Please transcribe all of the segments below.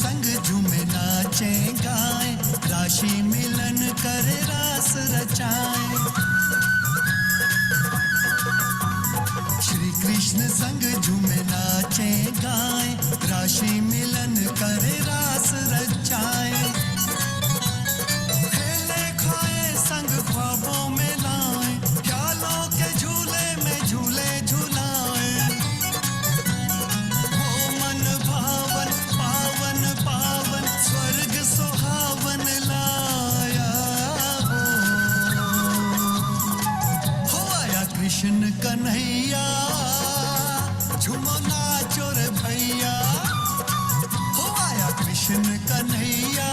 संग झूमे नाचे गाए, राशि मिलन कर रास रचाए। श्री कृष्ण संग झूमे नाचे गाए, राशि मिलन कर रास रचाए। खेले खाए संग ख्वाबों में लाए, ख्यालों के झूले में झूले झूलाए। वो मन भावन पावन पावन, स्वर्ग सुहावन लाया हो आया कृष्ण कन्हैया। झूमो नाचो रे भैया, हो आया कृष्ण कन्हैया।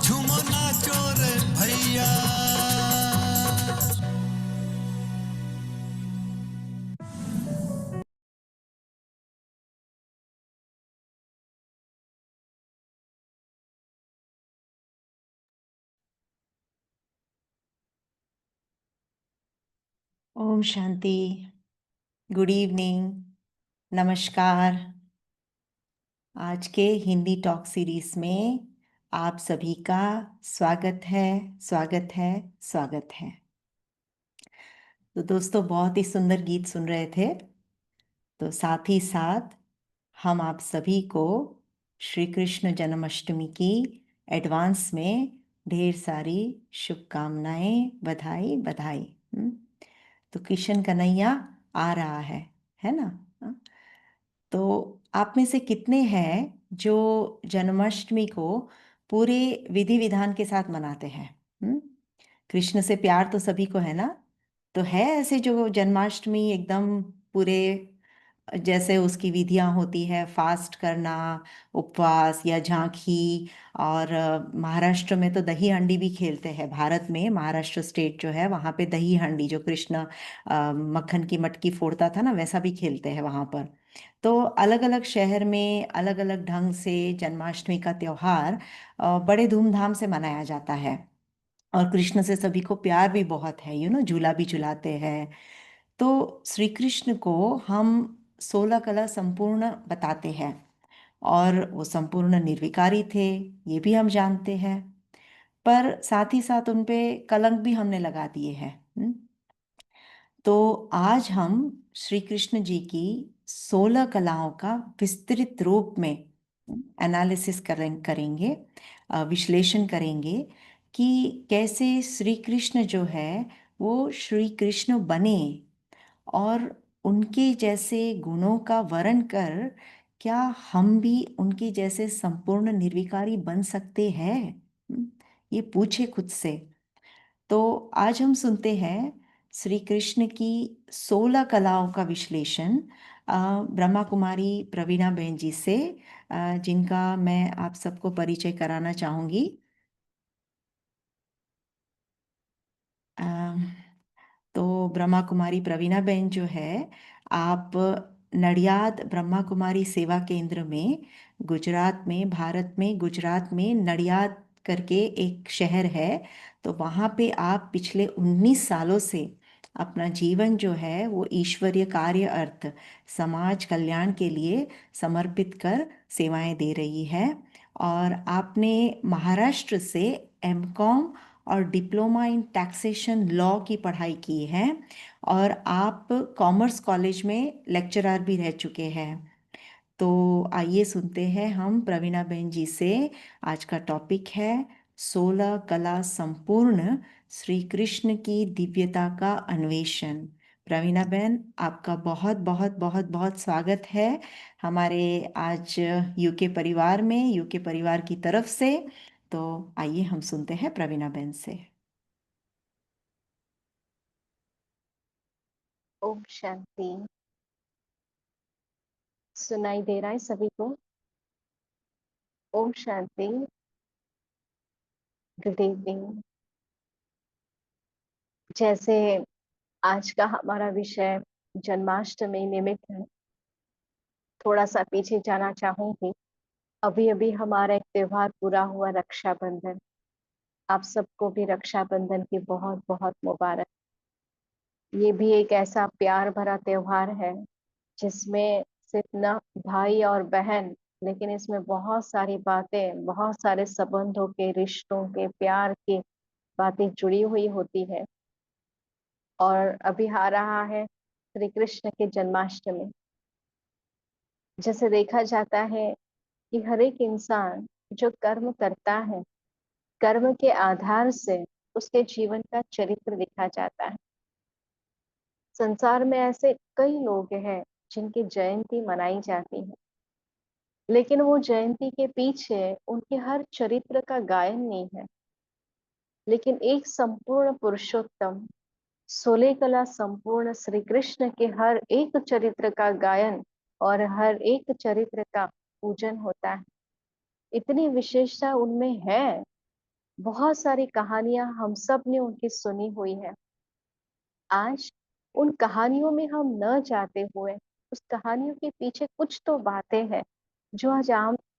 झूमो नाचो रे भैया। ओम शांति। गुड इवनिंग, नमस्कार। आज के हिंदी टॉक सीरीज में आप सभी का स्वागत है, स्वागत है, स्वागत है। तो दोस्तों, बहुत ही सुंदर गीत सुन रहे थे। तो साथ ही साथ हम आप सभी को श्री कृष्ण जन्माष्टमी की एडवांस में ढेर सारी शुभकामनाएं, बधाई बधाई। तो कृष्ण कन्हैया आ रहा है ना? तो आप में से कितने हैं जो जन्माष्टमी को पूरे विधि विधान के साथ मनाते हैं? कृष्ण से प्यार तो सभी को है ना? तो है ऐसे जो जन्माष्टमी एकदम पूरे जैसे उसकी विधियां होती है, फास्ट करना, उपवास या झांकी। और महाराष्ट्र में तो दही हांडी भी खेलते हैं। भारत में महाराष्ट्र स्टेट जो है वहाँ पे दही हांडी, जो कृष्ण मक्खन की मटकी फोड़ता था ना, वैसा भी खेलते हैं वहाँ पर। तो अलग अलग शहर में अलग अलग ढंग से जन्माष्टमी का त्योहार बड़े धूमधाम से मनाया जाता है। और कृष्ण से सभी को प्यार भी बहुत है, झूला भी झुलाते हैं। तो श्री कृष्ण को हम 16 कला संपूर्ण बताते हैं, और वो संपूर्ण निर्विकारी थे, ये भी हम जानते हैं। पर साथ ही साथ उन पे कलंक भी हमने लगा दिए हैं। तो आज हम श्री कृष्ण जी की 16 कलाओं का विस्तृत रूप में एनालिसिस करेंगे, विश्लेषण करेंगे कि कैसे श्री कृष्ण जो है वो श्री कृष्ण बने, और उनके जैसे गुणों का वर्ण कर क्या हम भी उनके जैसे संपूर्ण निर्विकारी बन सकते हैं? ये पूछे खुद से। तो आज हम सुनते हैं श्री कृष्ण की 16 कलाओं का विश्लेषण ब्रह्मा कुमारी प्रवीणा बहन जी से, जिनका मैं आप सबको परिचय कराना चाहूँगी। तो ब्रह्मा कुमारी प्रवीणा बहन जो है, आप नडियाद ब्रह्मा कुमारी सेवा केंद्र में, गुजरात में, भारत में गुजरात में नडियाद करके एक शहर है, तो वहाँ पे आप पिछले 19 सालों से अपना जीवन जो है वो ईश्वरीय कार्य, अर्थ, समाज कल्याण के लिए समर्पित कर सेवाएं दे रही है। और आपने महाराष्ट्र से एमकॉम और डिप्लोमा इन टैक्सेशन लॉ की पढ़ाई की है, और आप कॉमर्स कॉलेज में लेक्चरर भी रह चुके हैं। तो आइए सुनते हैं हम प्रवीणा बहन जी से। आज का टॉपिक है 16 कला संपूर्ण श्री कृष्ण की दिव्यता का अन्वेषण। प्रवीणा बहन, आपका बहुत बहुत बहुत बहुत स्वागत है हमारे आज यूके परिवार में, यूके परिवार की तरफ से। तो आइए हम सुनते हैं प्रवीणा बहन से। ओम शांति। सुनाई दे रहा है सभी को? ओम शांति। Good evening. जैसे आज का हमारा विषय जन्माष्टमी निमित्त है, थोड़ा सा पीछे जाना चाहूंगी। अभी अभी हमारा एक त्योहार पूरा हुआ, रक्षाबंधन। आप सबको भी रक्षाबंधन की बहुत बहुत मुबारक। ये भी एक ऐसा प्यार भरा त्योहार है जिसमें सिर्फ न भाई और बहन लेकिन इसमें बहुत सारी बातें, बहुत सारे संबंधों के, रिश्तों के, प्यार की बातें जुड़ी हुई होती है। और अभी आ रहा है श्री कृष्ण के जन्माष्टमी। जैसे देखा जाता है कि हर एक इंसान जो कर्म करता है, कर्म के आधार से उसके जीवन का चरित्र लिखा जाता है। संसार में ऐसे कई लोग हैं जिनकी जयंती मनाई जाती है, लेकिन वो जयंती के पीछे उनके हर चरित्र का गायन नहीं है। लेकिन एक संपूर्ण पुरुषोत्तम, सोले कला संपूर्ण श्री कृष्ण के हर एक चरित्र का गायन और हर एक चरित्र का पूजन होता है। इतनी विशेषता उनमें है। बहुत सारी कहानियां हम सब ने उनकी सुनी हुई है। आज उन कहानियों में हम न जाते हुए उस कहानियों के पीछे कुछ तो बातें हैं जो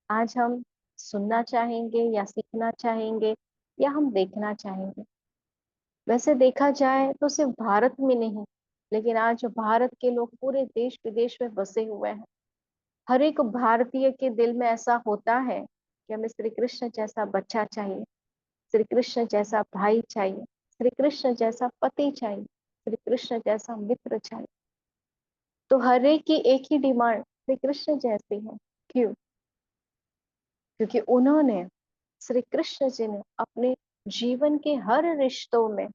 आज हम सुनना चाहेंगे या सीखना चाहेंगे या हम देखना चाहेंगे। वैसे देखा जाए तो सिर्फ भारत में नहीं, लेकिन आज भारत के लोग पूरे देश विदेश में बसे हुए हैं। हर एक भारतीय के दिल में ऐसा होता है कि हमें श्री कृष्ण जैसा बच्चा चाहिए, श्री कृष्ण जैसा भाई चाहिए, श्री कृष्ण जैसा पति चाहिए, श्री कृष्ण जैसा मित्र चाहिए। तो हर एक की एक ही डिमांड श्री कृष्ण जैसी है। क्यों? क्योंकि उन्होंने, श्री कृष्ण जी ने अपने जीवन के हर रिश्तों में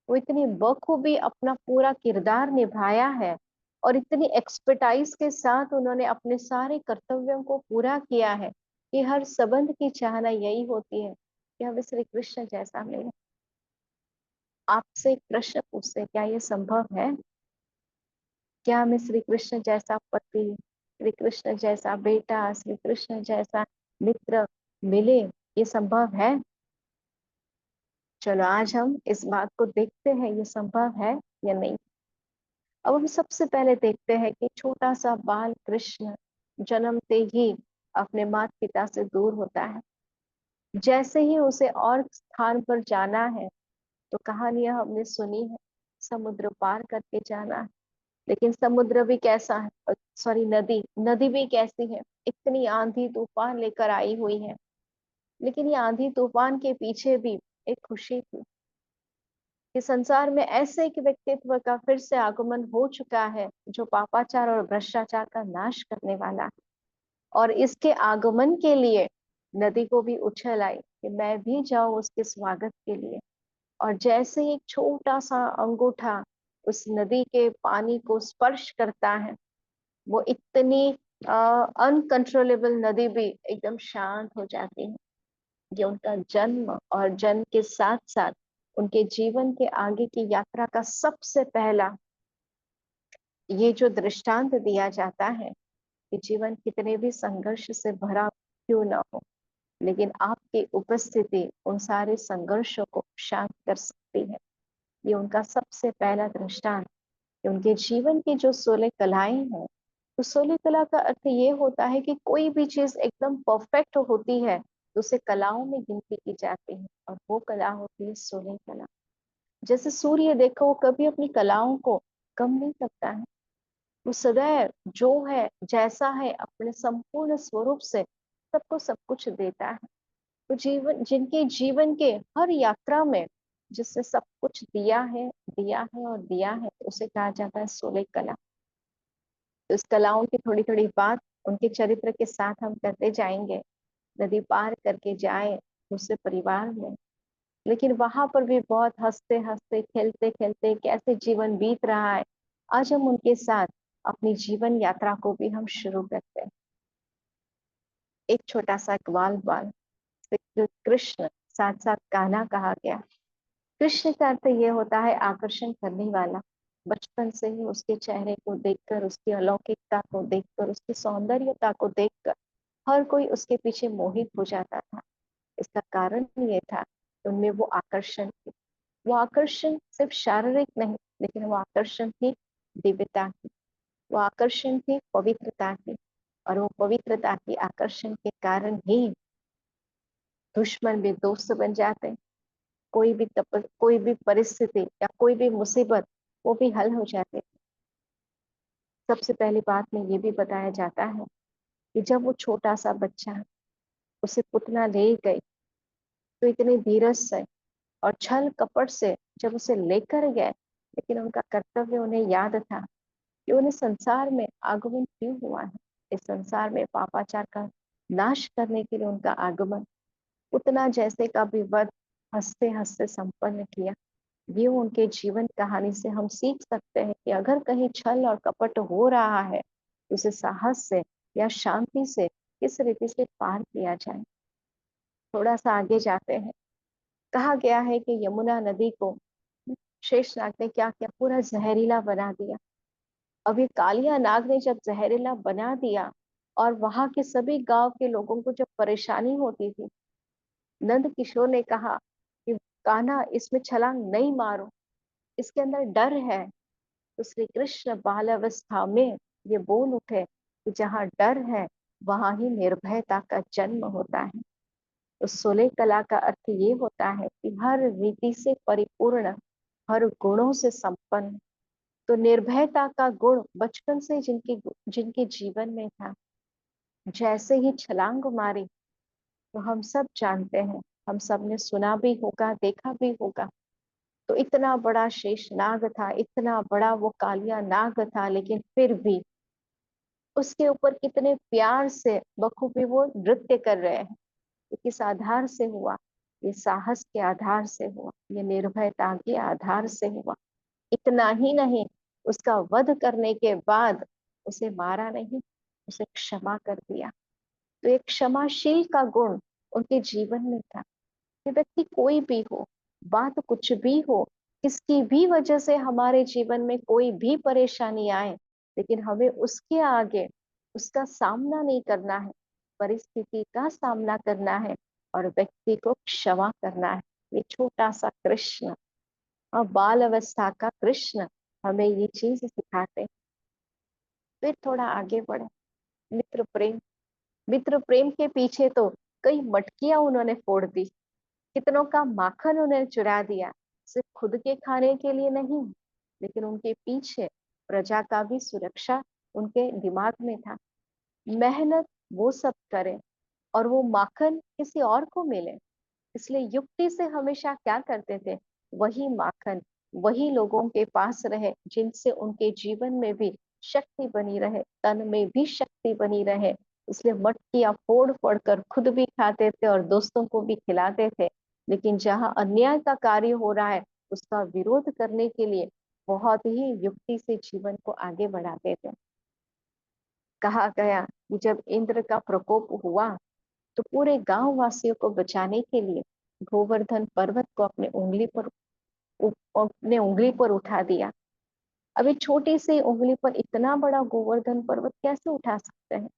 वो इतनी बखूबी अपना पूरा किरदार निभाया है और इतनी एक्सपर्टाइज के साथ उन्होंने अपने सारे कर्तव्यों को पूरा किया है कि हर संबंध की चाहना यही होती है कि हमें श्री कृष्ण जैसा मिले। आपसे एक प्रश्न पूछते, क्या ये संभव है? क्या हमें श्री कृष्ण जैसा पति, श्री कृष्ण जैसा बेटा, श्री कृष्ण जैसा मित्र मिले? ये संभव है? चलो आज हम इस बात को देखते हैं, ये संभव है या नहीं। अब हम सबसे पहले देखते हैं कि छोटा सा बाल कृष्ण जन्मते ही अपने माता पिता से दूर होता है। जैसे ही उसे और स्थान पर जाना है, तो कहानियां हमने सुनी है, समुद्र पार करके जाना है। लेकिन समुद्र भी कैसा है, सॉरी नदी, नदी भी कैसी है, इतनी आंधी तूफान लेकर आई हुई है। लेकिन ये आंधी तूफान के पीछे भी एक खुशी थी कि संसार में ऐसे एक व्यक्तित्व का फिर से आगमन हो चुका है जो पापाचार और भ्रष्टाचार का नाश करने वाला है। और इसके आगमन के लिए नदी को भी उछल आई कि मैं भी जाऊं उसके स्वागत के लिए। और जैसे ही एक छोटा सा अंगूठा उस नदी के पानी को स्पर्श करता है, वो इतनी अनकंट्रोलेबल नदी भी एकदम शांत हो जाती है। ये उनका जन्म और जन्म के साथ साथ उनके जीवन के आगे की यात्रा का सबसे पहला ये जो दृष्टांत दिया जाता है कि जीवन कितने भी संघर्ष से भरा क्यों ना हो, लेकिन आपकी उपस्थिति उन सारे संघर्षों को शांत कर सकती है। ये उनका सबसे पहला दृष्टांत कि उनके जीवन की जो 16 कलाएं हैं, तो 16 कला का अर्थ ये होता है कि कोई भी चीज एकदम परफेक्ट होती है तो उसे कलाओं में गिनती की जाती है, और वो कला होती है 16 कला। जैसे सूर्य देखो, वो कभी अपनी कलाओं को कम नहीं करता है। वो सदैव जो है जैसा है अपने संपूर्ण स्वरूप से सबको सब कुछ देता है। तो जीवन, जिनके जीवन के हर यात्रा में जिससे सब कुछ दिया है, दिया है और दिया है, उसे कहा जाता है 16 कला। तो इस कलाओं की थोड़ी थोड़ी बात उनके चरित्र के साथ हम करते जाएंगे। नदी पार करके जाए दूसरे परिवार में, लेकिन वहां पर भी बहुत हंसते हंसते, खेलते खेलते कैसे जीवन बीत रहा है, आज हम उनके साथ अपनी जीवन यात्रा को भी हम शुरू करते हैं। एक छोटा सा ग्वाल बाल श्री कृष्ण, साथ साथ कान्हा कहा गया। कृष्ण का अर्थ ये होता है आकर्षण करने वाला। बचपन से ही उसके चेहरे को देखकर, उसकी अलौकिकता को देखकर, उसकी सौंदर्यता को देखकर हर कोई उसके पीछे मोहित हो जाता था। इसका कारण ये था कि उनमें वो आकर्षण थी। वो आकर्षण सिर्फ शारीरिक नहीं, लेकिन वो आकर्षण थी दिव्यता की, वो आकर्षण थी पवित्रता की। और वो पवित्रता की आकर्षण के कारण ही दुश्मन भी दोस्त बन जाते हैं। कोई भी परिस्थिति या कोई भी मुसीबत वो भी हल हो जाती है। सबसे पहली बात में ये भी बताया जाता है कि जब वो छोटा सा बच्चा उसे पुतना ले गई तो इतने धीरज से और छल कपट से जब उसे लेकर गए, लेकिन उनका कर्तव्य उन्हें याद था कि उन्हें संसार में आगमन क्यों हुआ है। इस संसार में पापाचार का नाश करने के लिए उनका आगमन, उतना जैसे का भी वध हंसते हंसते संपन्न किया। ये उनके जीवन कहानी से हम सीख सकते हैं कि अगर कहीं छल और कपट हो रहा है तो उसे साहस से या शांति से किस रीति से पार किया जाए। थोड़ा सा आगे जाते हैं, कहा गया है कि यमुना नदी को शेषनाग ने क्या किया, पूरा जहरीला बना दिया। अब ये कालिया नाग ने जब जहरीला बना दिया और वहां के सभी गांव के लोगों को जब परेशानी होती थी, नंद किशोर ने कहा कि कान्हा इसमें छलांग नहीं मारो, इसके अंदर डर है। तो श्री कृष्ण बाल अवस्था में ये बोल उठे कि जहाँ डर है वहां ही निर्भयता का जन्म होता है। तो सोलह कला का अर्थ ये होता है कि हर रीति से परिपूर्ण, हर गुणों से संपन्न। तो निर्भयता का गुण बचपन से जिनके जिनके जीवन में था, जैसे ही छलांग मारी, तो हम सब जानते हैं, हम सब ने सुना भी होगा, देखा भी होगा। तो इतना बड़ा शेष नाग था, इतना बड़ा वो कालिया नाग था, लेकिन फिर भी उसके ऊपर कितने प्यार से बखूबी वो नृत्य कर रहे हैं। ये किस आधार से हुआ? ये साहस के आधार से हुआ, ये निर्भयता के आधार से हुआ। इतना ही नहीं, उसका वध करने के बाद उसे मारा नहीं, उसे क्षमा कर दिया। तो एक क्षमाशील का गुण उनके जीवन में था। ये व्यक्ति कोई भी हो, बात कुछ भी हो, किसकी भी वजह से हमारे जीवन में कोई भी परेशानी आए, लेकिन हमें उसके आगे उसका सामना नहीं करना है, परिस्थिति का सामना करना है और व्यक्ति को क्षमा करना है। ये छोटा सा कृष्ण और बाल अवस्था का कृष्ण हमें ये चीज सिखाते हैं। फिर थोड़ा आगे बढ़े, मित्र प्रेम। मित्र प्रेम के पीछे तो कई मटकियां उन्होंने फोड़ दी, कितनों का माखन उन्हें चुरा दिया, सिर्फ खुद के खाने के लिए नहीं, लेकिन उनके पीछे प्रजा का भी सुरक्षा उनके दिमाग में था। मेहनत वो सब करें और वो माखन किसी और को मिले, इसलिए युक्ति से हमेशा क्या करते थे, वही माखन वही लोगों के पास रहे जिनसे उनके जीवन में भी शक्ति बनी रहे, तन में भी शक्ति बनी रहे। इसलिए मटकियां फोड़ फोड़ कर खुद भी खाते थे और दोस्तों को भी खिलाते थे। लेकिन जहां अन्याय का कार्य हो रहा है उसका विरोध करने के लिए बहुत ही युक्ति से जीवन को आगे बढ़ाते थे। कहा गया कि जब इंद्र का प्रकोप हुआ तो पूरे गांव वासियों को बचाने के लिए गोवर्धन पर्वत को अपने उंगली पर उठा दिया। अभी छोटी सी उंगली पर इतना बड़ा गोवर्धन पर्वत कैसे उठा सकते हैं?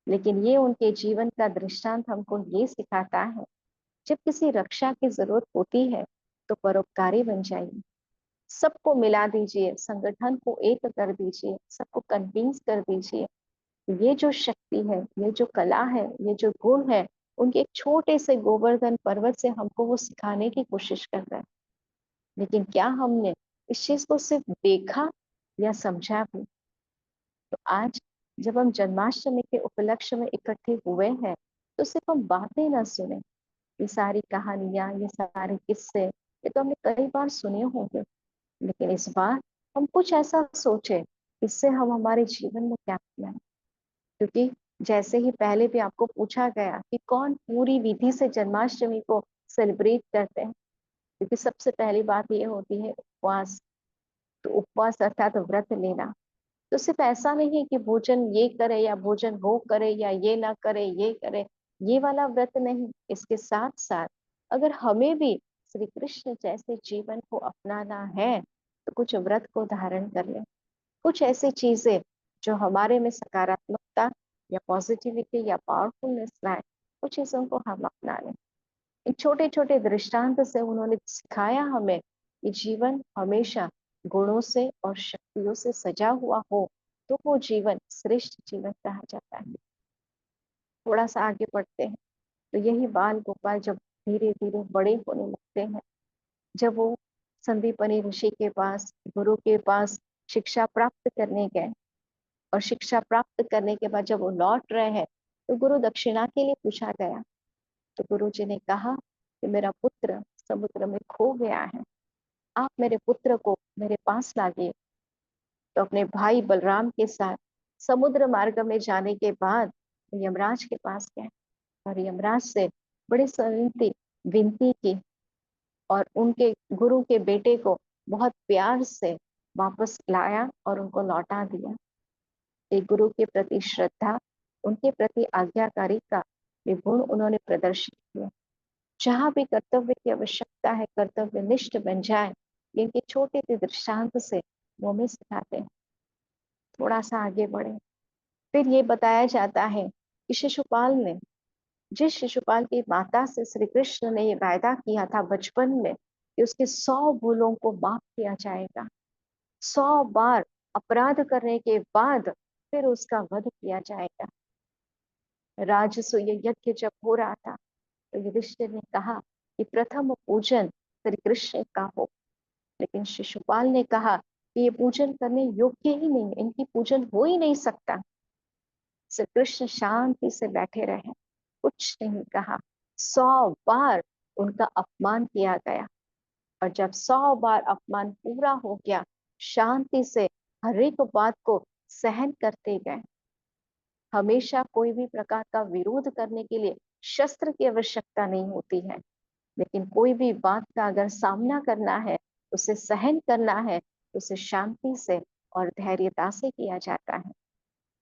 लेकिन ये उनके जीवन का दृष्टांत हमको ये सिखाता है, जब किसी रक्षा की जरूरत होती है तो परोपकारी बन जाइए, सबको मिला दीजिए, संगठन को एक कर दीजिए, सबको कन्विंस कर दीजिए। ये जो शक्ति है, ये जो कला है, ये जो गुण है, उनके एक छोटे से गोवर्धन पर्वत से हमको वो सिखाने की कोशिश कर रहे हैं। लेकिन क्या हमने इस चीज को सिर्फ देखा या समझा भी? तो आज जब हम जन्माष्टमी के उपलक्ष्य में इकट्ठे हुए हैं, तो सिर्फ हम बातें ना सुने, ये सारी कहानियां, ये सारे किस्से, ये तो हमने कई बार सुने होंगे, लेकिन इस बार हम कुछ ऐसा सोचे, इससे हम हमारे जीवन में क्या किया है। क्योंकि जैसे ही पहले भी आपको पूछा गया कि कौन पूरी विधि से जन्माष्टमी को सेलिब्रेट करते हैं, क्योंकि सबसे पहली बात ये होती है उपवास। तो उपवास अर्थात व्रत लेना। तो सिर्फ ऐसा नहीं है कि भोजन ये करे या भोजन वो करे या ये ना करे ये करे, ये वाला व्रत नहीं। इसके साथ साथ अगर हमें भी श्री कृष्ण जैसे जीवन को अपनाना है तो कुछ व्रत को धारण कर ले, कुछ ऐसी चीजें जो हमारे में सकारात्मकता या पॉजिटिविटी या पावरफुलनेस लाए, कुछ चीजों को हम अपना लें। इन छोटे छोटे दृष्टांत से उन्होंने सिखाया हमें कि जीवन हमेशा गुणों से और शक्तियों से सजा हुआ हो तो वो जीवन श्रेष्ठ जीवन कहा जाता है। थोड़ा सा आगे बढ़ते हैं, तो यही बाल गोपाल जब धीरे धीरे बड़े होने लगते हैं, जब वो संदीपनी ऋषि के पास, गुरु के पास शिक्षा प्राप्त करने गए, और शिक्षा प्राप्त करने के बाद जब वो लौट रहे हैं तो गुरु दक्षिणा के लिए पूछा गया। तो गुरु जी ने कहा कि मेरा पुत्र समुद्र में खो गया है, आप मेरे पुत्र को मेरे पास लाइए। तो अपने भाई बलराम के साथ समुद्र मार्ग में जाने के बाद यमराज के पास गए और यमराज से बड़ी विनती विनती की और उनके गुरु के बेटे को बहुत प्यार से वापस लाया और उनको लौटा दिया। एक गुरु के प्रति श्रद्धा, उनके प्रति आज्ञाकारी का ये गुण उन्होंने प्रदर्शित किया। जहाँ भी कर्तव्य की आवश्यकता है, कर्तव्य निष्ठ बन जाए, इनके छोटे से दृष्टांत से वो हमें सिखाते हैं। थोड़ा सा आगे बढ़े, फिर ये बताया जाता है कि शिशुपाल ने, जिस शिशुपाल की माता से श्री कृष्ण ने ये वायदा किया था बचपन में कि उसके 100 भूलों को माफ किया जाएगा, 100 बार अपराध करने के बाद फिर उसका वध किया जाएगा। राजसूय यज्ञ जब हो रहा था तो युधिष्ठिर ने कहा कि प्रथम पूजन श्री कृष्ण का हो, लेकिन शिशुपाल ने कहा कि ये पूजन करने योग्य ही नहीं, इनकी पूजन हो ही नहीं सकता। श्री कृष्ण शांति से बैठे रहे, कुछ नहीं कहा। 100 बार उनका अपमान किया गया और जब 100 बार अपमान पूरा हो गया, शांति से हर एक बात को सहन करते गए। हमेशा कोई भी प्रकार का विरोध करने के लिए शस्त्र की आवश्यकता नहीं होती है, लेकिन कोई भी बात का अगर सामना करना है, उसे सहन करना है, तो उसे शांति से और धैर्यता से किया जाता है।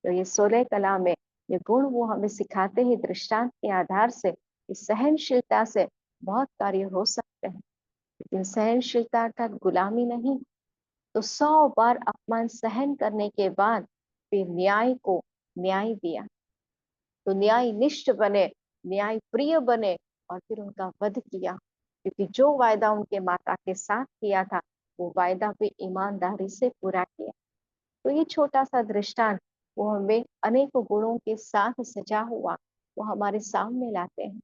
तो ये 16 कला में ये गुण वो हमें सिखाते हैं दृष्टांत के आधार से कि सहनशीलता से बहुत कार्य हो सकते हैं, लेकिन सहनशीलता अर्थात गुलामी नहीं। तो 100 बार अपमान सहन करने के बाद फिर न्याय को न्याय दिया, तो न्याय निष्ठ बने, न्याय प्रिय बने और फिर उनका वध किया, क्योंकि जो वायदा उनके माता के साथ किया था वो वायदा भी ईमानदारी से पूरा किया। तो ये छोटा सा दृष्टांत वो हमें अनेक गुणों के साथ सजा हुआ वो हमारे सामने लाते हैं।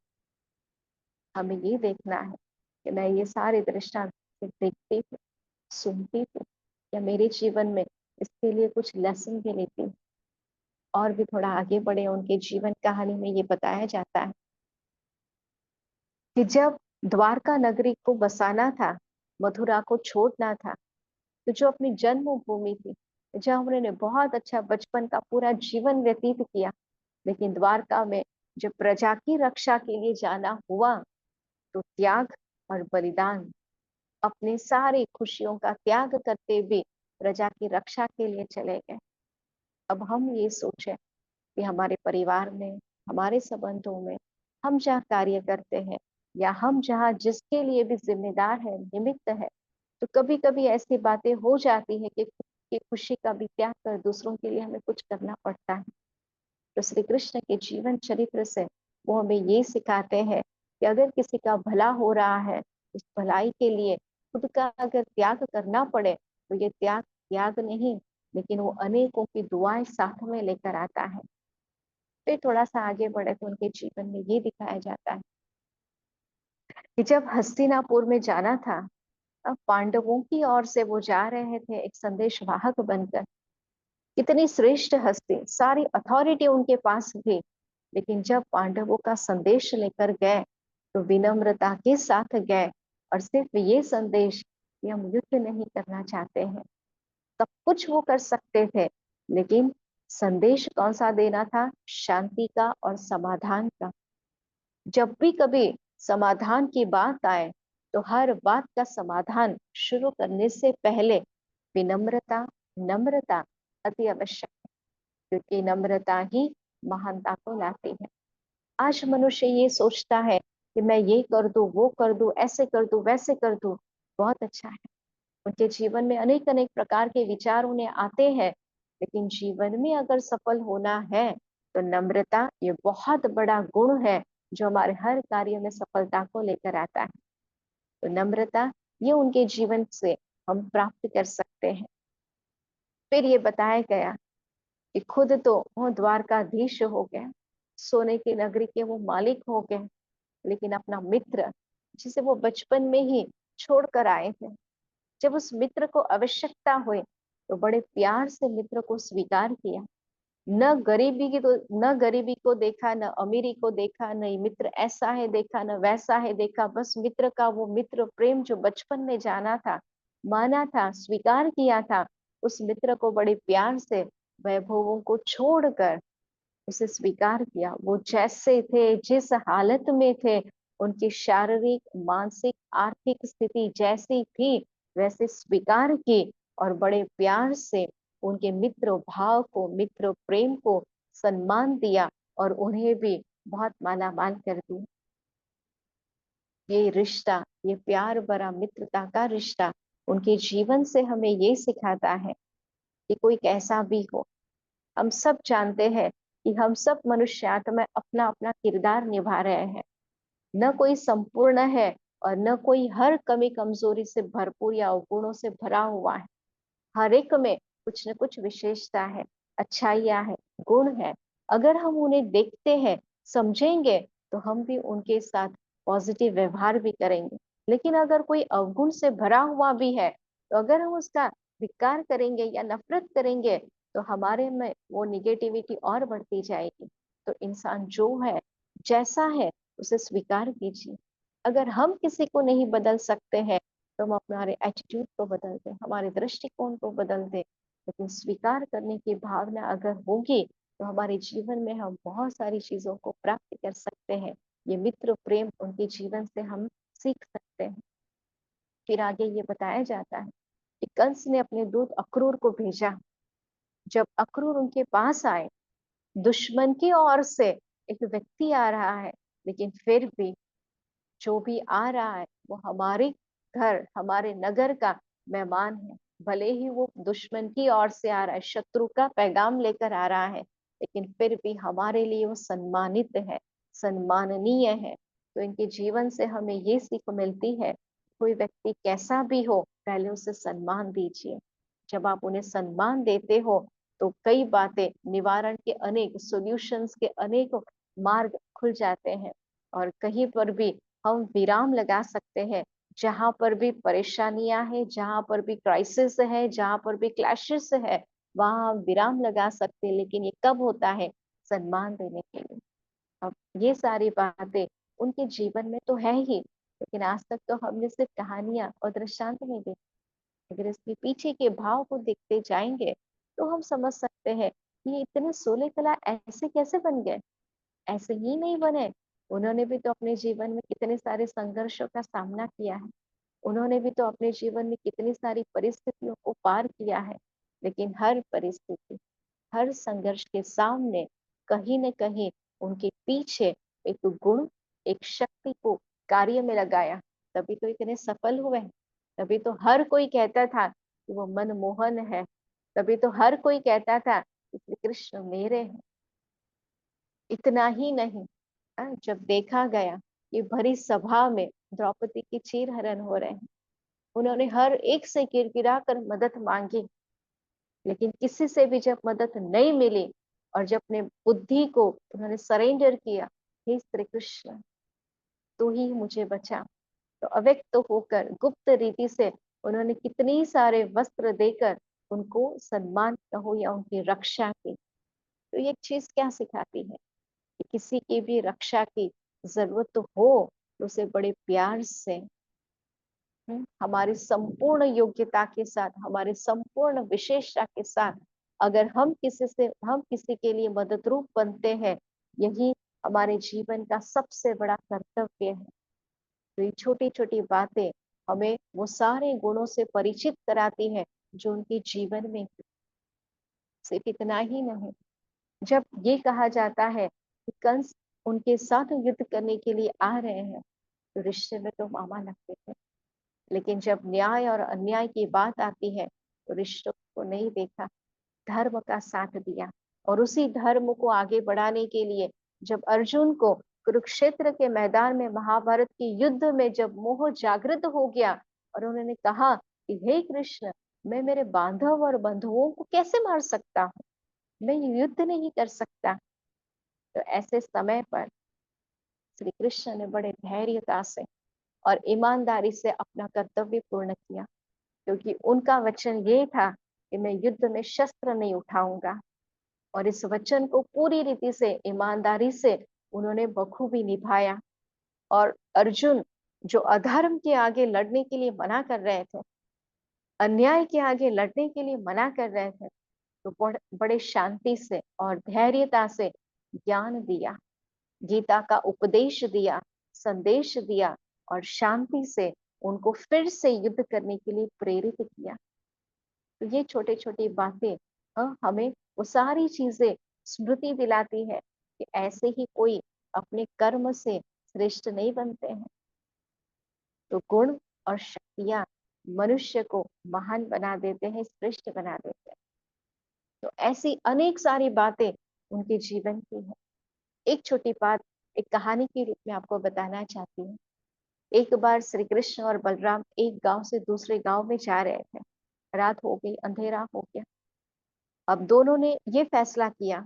हमें ये देखना है कि मैं ये सारे दृष्टांत सिर्फ देखती हूँ, सुनती हूँ, या मेरे जीवन में इसके लिए कुछ लेसन भी लेती हूँ। और भी थोड़ा आगे बढ़े, उनके जीवन कहानी में ये बताया जाता है कि जब द्वारका नगरी को बसाना था, मथुरा को छोड़ना था, तो जो अपनी जन्मभूमि थी, जहाँ उन्होंने बहुत अच्छा बचपन का पूरा जीवन व्यतीत किया, लेकिन द्वारका में जब प्रजा की रक्षा के लिए जाना हुआ तो त्याग और बलिदान, अपने सारी खुशियों का त्याग करते हुए प्रजा की रक्षा के लिए चले गए। अब हम ये सोचें कि हमारे परिवार में, हमारे संबंधों में, हम जहाँ कार्य करते हैं या हम जहाँ जिसके लिए भी जिम्मेदार है, निमित्त है, तो कभी कभी ऐसी बातें हो जाती है कि खुद की खुशी का भी त्याग कर दूसरों के लिए हमें कुछ करना पड़ता है। तो श्री कृष्ण के जीवन चरित्र से वो हमें ये सिखाते हैं कि अगर किसी का भला हो रहा है, उस भलाई के लिए खुद का अगर त्याग करना पड़े तो ये त्याग त्याग नहीं, लेकिन वो अनेकों की दुआएं साथ में लेकर आता है। फिर थोड़ा सा आगे बढ़े तो उनके जीवन में ये दिखाया जाता है कि जब हस्तिनापुर में जाना था, अब पांडवों की ओर से वो जा रहे थे एक संदेश वाहक बनकर। कितनी श्रेष्ठ हस्ती, सारी अथॉरिटी उनके पास थी, लेकिन जब पांडवों का संदेश लेकर गए तो विनम्रता के साथ गए और सिर्फ ये संदेश कि हम युद्ध नहीं करना चाहते हैं। सब कुछ वो कर सकते थे, लेकिन संदेश कौन सा देना था? शांति का और समाधान का। जब भी कभी समाधान की बात आए तो हर बात का समाधान शुरू करने से पहले विनम्रता, नम्रता अति आवश्यक है, क्योंकि नम्रता ही महानता को लाती है। आज मनुष्य ये सोचता है कि मैं ये कर दूं, वो कर दूं, ऐसे कर दूं, वैसे कर दूं, बहुत अच्छा है। उनके जीवन में अनेक अनेक प्रकार के विचार उन्हें आते हैं, लेकिन जीवन में अगर सफल होना है तो नम्रता ये बहुत बड़ा गुण है जो हमारे हर कार्य में सफलता को लेकर आता है। तो नम्रता ये उनके जीवन से हम प्राप्त कर सकते हैं। फिर ये बताया गया कि खुद तो वो द्वारकाधीश हो गए, सोने की नगरी के वो मालिक हो गए, लेकिन अपना मित्र जिसे वो बचपन में ही छोड़कर आए थे, जब उस मित्र को आवश्यकता हुई तो बड़े प्यार से मित्र को स्वीकार किया। न गरीबी को देखा, न अमीरी को देखा, न ये मित्र ऐसा है देखा, न वैसा है देखा। बस मित्र का वो मित्र प्रेम जो बचपन में जाना था, माना था, स्वीकार किया था, उस मित्र को बड़े प्यार से वैभवों को छोड़कर उसे स्वीकार किया। वो जैसे थे, जिस हालत में थे, उनकी शारीरिक, मानसिक, आर्थिक स्थिति जैसी थी, वैसे स्वीकार की और बड़े प्यार से उनके मित्र भाव को, मित्र प्रेम को सम्मान दिया और उन्हें भी बहुत मालामाल कर दिया। ये रिश्ता, ये प्यार भरा मित्रता का रिश्ता उनके जीवन से हमें ये सिखाता है कि कोई कैसा भी हो, हम सब जानते हैं कि हम सब मनुष्यात्मा अपना अपना किरदार निभा रहे हैं। न कोई संपूर्ण है और न कोई हर कमी कमजोरी से भरपूर या अवगुणों से भरा हुआ है। हर एक में कुछ न कुछ विशेषता है, अच्छाइयाँ है, गुण है। अगर हम उन्हें देखते हैं, समझेंगे, तो हम भी उनके साथ पॉजिटिव व्यवहार भी करेंगे। लेकिन अगर कोई अवगुण से भरा हुआ भी है, तो अगर हम उसका धिक्कार करेंगे या नफरत करेंगे, तो हमारे में वो निगेटिविटी और बढ़ती जाएगी। तो इंसान जो है, जैसा है, उसे स्वीकार कीजिए। अगर हम किसी को नहीं बदल सकते हैं, तो हम हमारे एटीट्यूड को बदल दें, हमारे दृष्टिकोण को बदल दें। लेकिन स्वीकार करने की भावना अगर होगी, तो हमारे जीवन में हम बहुत सारी चीजों को प्राप्त कर सकते हैं। ये मित्र प्रेम उनके जीवन से हम सीख सकते हैं। फिर आगे ये बताया जाता है कि कंस ने अपने दूत अक्रूर को भेजा। जब अक्रूर उनके पास आए, दुश्मन की ओर से एक व्यक्ति आ रहा है, लेकिन फिर भी जो भी आ रहा है वो हमारे घर, हमारे नगर का मेहमान है। भले ही वो दुश्मन की ओर से आ रहा है, शत्रु का पैगाम लेकर आ रहा है, लेकिन फिर भी हमारे लिए वो सम्मानित है, सम्माननीय है। तो इनके जीवन से हमें ये सीख मिलती है, कोई व्यक्ति कैसा भी हो, पहले उसे सम्मान दीजिए। जब आप उन्हें सम्मान देते हो, तो कई बातें, निवारण के अनेक सॉल्यूशंस के अनेक मार्ग खुल जाते हैं। और कहीं पर भी हम विराम लगा सकते हैं। जहाँ पर भी परेशानियां हैं, जहाँ पर भी क्राइसिस है, जहाँ पर भी क्लैशेस है, वहाँ हम विराम लगा सकते हैं। लेकिन ये कब होता है? सम्मान देने के लिए। अब ये सारी बातें उनके जीवन में तो है ही, लेकिन आज तक तो हमने सिर्फ कहानियां और दृष्टांत में देखी। अगर इसके पीछे के भाव को देखते जाएंगे, तो हम समझ सकते हैं कि ये इतने सोले कला ऐसे कैसे बन गए। ऐसे ही नहीं बने, उन्होंने भी तो अपने जीवन में कितने सारे संघर्षों का सामना किया है। उन्होंने भी तो अपने जीवन में कितनी सारी परिस्थितियों को पार किया है। लेकिन हर परिस्थिति, हर संघर्ष के सामने कहीं न कहीं उनके पीछे एक गुण, एक शक्ति को कार्य में लगाया। तभी तो इतने सफल हुए। तभी तो हर कोई कहता था कि वो मनमोहन है। तभी तो हर कोई कहता था कि श्री कृष्ण मेरे हैं। इतना ही नहीं, जब देखा गया कि भरी सभा में द्रौपदी की चीरहरण हो रहे हैं, उन्होंने हर एक से गिड़गिड़ा कर मदद मांगी। लेकिन किसी से भी जब मदद नहीं मिली और जब अपने बुद्धि को उन्होंने सरेंडर किया, हे श्री कृष्ण, तू ही मुझे बचा, तो अव्यक्त होकर गुप्त रीति से उन्होंने कितनी सारे वस्त्र देकर उनको सम्मान कहो या उनकी रक्षा की। तो ये चीज क्या सिखाती है कि किसी की भी रक्षा की जरूरत तो हो, तो उसे बड़े प्यार से, हमारी संपूर्ण योग्यता के साथ, हमारी संपूर्ण विशेषता के साथ अगर हम किसी के लिए मदद रूप बनते हैं, यही हमारे जीवन का सबसे बड़ा कर्तव्य है। तो ये छोटी छोटी बातें हमें वो सारे गुणों से परिचित कराती है जो उनके जीवन में। सिर्फ इतना ही नहीं, जब ये कहा जाता है कि कंस उनके साथ युद्ध करने के लिए आ रहे हैं, तो रिश्ते में तो मामा लगते थे। लेकिन जब न्याय और अन्याय की बात आती है, तो रिश्तों को नहीं देखा, धर्म का साथ दिया। और उसी धर्म को आगे बढ़ाने के लिए जब अर्जुन को कुरुक्षेत्र के मैदान में, महाभारत के युद्ध में जब मोह जागृत हो गया और उन्होंने कहा कि हे कृष्ण, मैं मेरे बांधव और बंधुओं को कैसे मार सकता हूँ, मैं युद्ध नहीं कर सकता। तो ऐसे समय पर श्री कृष्ण ने बड़े धैर्यता से और ईमानदारी से अपना कर्तव्य पूर्ण किया, क्योंकि उनका वचन ये था कि मैं युद्ध में शस्त्र नहीं उठाऊंगा, और इस वचन को पूरी रीति से, ईमानदारी से उन्होंने बखूबी निभाया। और अर्जुन जो अधर्म के आगे लड़ने के लिए मना कर रहे थे, अन्याय के आगे लड़ने के लिए मना कर रहे थे, तो बड़े शांति से और धैर्यता से ज्ञान दिया, गीता का उपदेश दिया, संदेश दिया और शांति से उनको फिर से युद्ध करने के लिए प्रेरित किया। तो ये छोटी छोटी बातें हमें वो सारी चीजें स्मृति दिलाती है कि ऐसे ही कोई अपने कर्म से श्रेष्ठ नहीं बनते हैं। तो गुण और शक्तियां मनुष्य को महान बना देते हैं, श्रेष्ठ बना देते हैं। तो ऐसी अनेक सारी बातें उनके जीवन की है। एक छोटी बात एक कहानी के रूप में आपको बताना चाहती हूँ। एक बार श्री कृष्ण और बलराम एक गांव से दूसरे गांव में जा रहे थे। रात हो गई, अंधेरा हो गया। अब दोनों ने ये फैसला किया,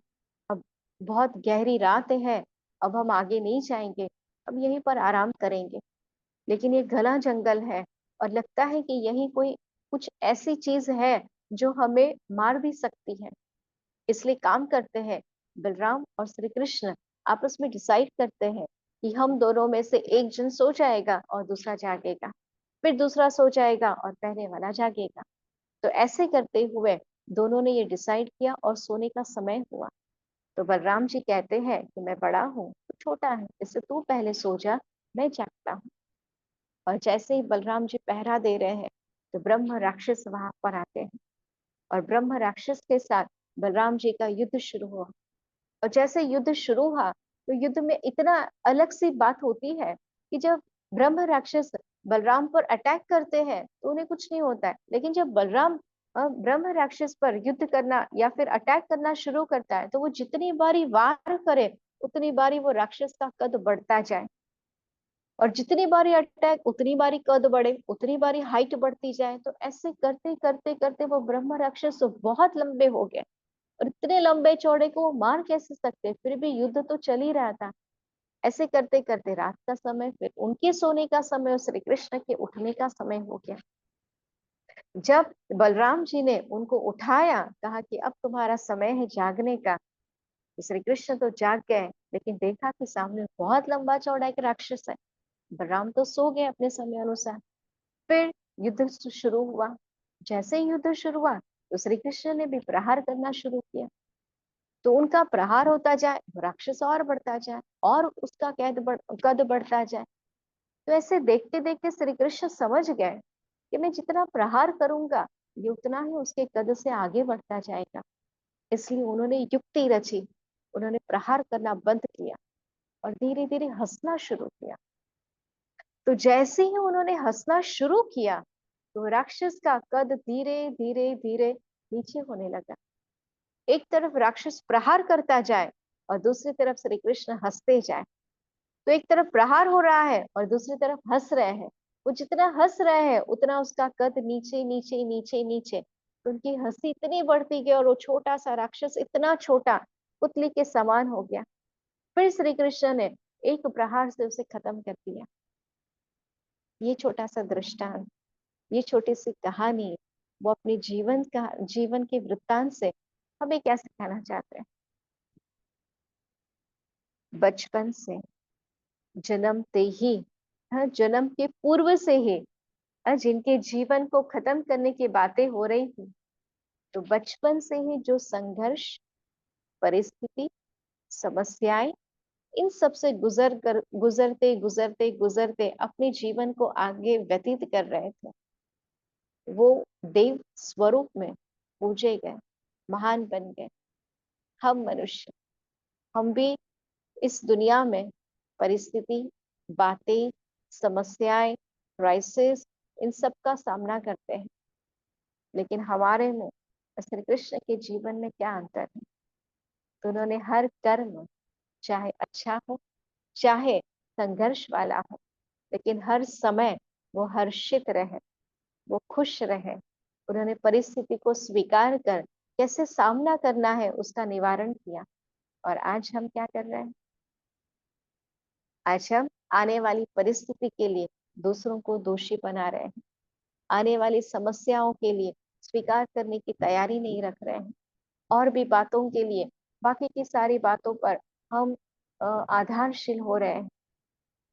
अब बहुत गहरी रात है, अब हम आगे नहीं जाएंगे, अब यहीं पर आराम करेंगे। लेकिन ये घना जंगल है और लगता है कि यही कोई कुछ ऐसी चीज है जो हमें मार भी सकती है। इसलिए काम करते हैं, बलराम और श्री कृष्ण आपस में डिसाइड करते हैं कि हम दोनों में से एक जन सो जाएगा और दूसरा जागेगा, फिर दूसरा सो जाएगा और पहले वाला जागेगा। तो ऐसे करते हुए दोनों ने ये डिसाइड किया और सोने का समय हुआ। तो बलराम जी कहते हैं कि मैं बड़ा हूँ, तू छोटा है, इससे तू पहले सो जा, मैं जागता हूँ। और जैसे ही बलराम जी पहरा दे रहे हैं तो ब्रह्म राक्षस वहां पर आते हैं और ब्रह्म राक्षस के साथ बलराम जी का युद्ध शुरू हुआ। और जैसे युद्ध शुरू हुआ तो युद्ध में इतना अलग सी बात होती है कि जब ब्रह्म राक्षस बलराम पर अटैक करते हैं तो उन्हें कुछ नहीं होता है, लेकिन जब बलराम ब्रह्म राक्षस पर युद्ध करना या फिर अटैक करना शुरू करता है तो वो जितनी बारी वार करे उतनी बारी वो राक्षस का कद बढ़ता जाए, और जितनी बारी अटैक उतनी बारी कद बढ़े, उतनी बारी हाइट बढ़ती जाए। तो ऐसे करते करते करते वो ब्रह्म राक्षस बहुत लंबे हो गए और इतने लंबे चौड़े को वो मार कैसे सकते, फिर भी युद्ध तो चल ही रहा था। ऐसे करते करते रात का समय, फिर उनके सोने का समय और श्री कृष्ण के उठने का समय हो गया। जब बलराम जी ने उनको उठाया, कहा कि अब तुम्हारा समय है जागने का, तो श्री कृष्ण तो जाग गए, लेकिन देखा कि सामने बहुत लंबा चौड़ा एक राक्षस है। बलराम तो सो गए अपने समय अनुसार। फिर युद्ध शुरू हुआ। जैसे ही युद्ध शुरू हुआ तो श्री कृष्ण ने भी प्रहार करना शुरू किया। तो उनका प्रहार होता जाए, राक्षस और बढ़ता जाए और उसका कद बढ़ता जाए। तो ऐसे देखते देखते श्री कृष्ण समझ गए कि मैं जितना प्रहार करूंगा ये उतना ही उसके कद से आगे बढ़ता जाएगा। इसलिए उन्होंने युक्ति रची, उन्होंने प्रहार करना बंद किया और धीरे धीरे हंसना शुरू किया। तो जैसे ही उन्होंने हंसना शुरू किया तो राक्षस का कद धीरे धीरे धीरे नीचे होने लगा। एक तरफ राक्षस प्रहार करता जाए और दूसरी तरफ श्री कृष्ण हंसते जाए। तो एक तरफ प्रहार हो रहा है और दूसरी तरफ हंस रहे हैं। वो जितना हंस रहे हैं उतना उसका कद नीचे नीचे नीचे नीचे, तो उनकी हंसी इतनी बढ़ती गई और वो छोटा सा राक्षस इतना छोटा, पुतली के समान हो गया। फिर श्री कृष्ण ने एक प्रहार से उसे खत्म कर दिया। ये छोटा सा दृष्टांत, ये छोटी सी कहानी वो अपने जीवन के वृत्तांत से हमें क्या सिखाना चाहते हैं। बचपन से, जन्मते ही, जन्म के पूर्व से ही जिनके जीवन को खत्म करने की बातें हो रही थी, तो बचपन से ही जो संघर्ष, परिस्थिति, समस्याएं, इन सब से गुजरते गुजरते गुजरते अपने जीवन को आगे व्यतीत कर रहे थे, वो देव स्वरूप में पूजे गए, महान बन गए। हम मनुष्य, हम भी इस दुनिया में परिस्थिति, बातें, समस्याएं, क्राइसिस, इन सब का सामना करते हैं। लेकिन हमारे में श्री कृष्ण के जीवन में क्या अंतर है? तो उन्होंने हर कर्म, चाहे अच्छा हो चाहे संघर्ष वाला हो, लेकिन हर समय वो हर्षित रहे, वो खुश रहे। उन्होंने परिस्थिति को स्वीकार कर कैसे सामना करना है उसका निवारण किया। और आज हम क्या कर रहे हैं? आज हम आने वाली परिस्थिति के लिए दूसरों को दोषी बना रहे हैं, आने वाली समस्याओं के लिए स्वीकार करने की तैयारी नहीं रख रहे हैं, और भी बातों के लिए बाकी की सारी बातों पर हम आधारशील हो रहे हैं।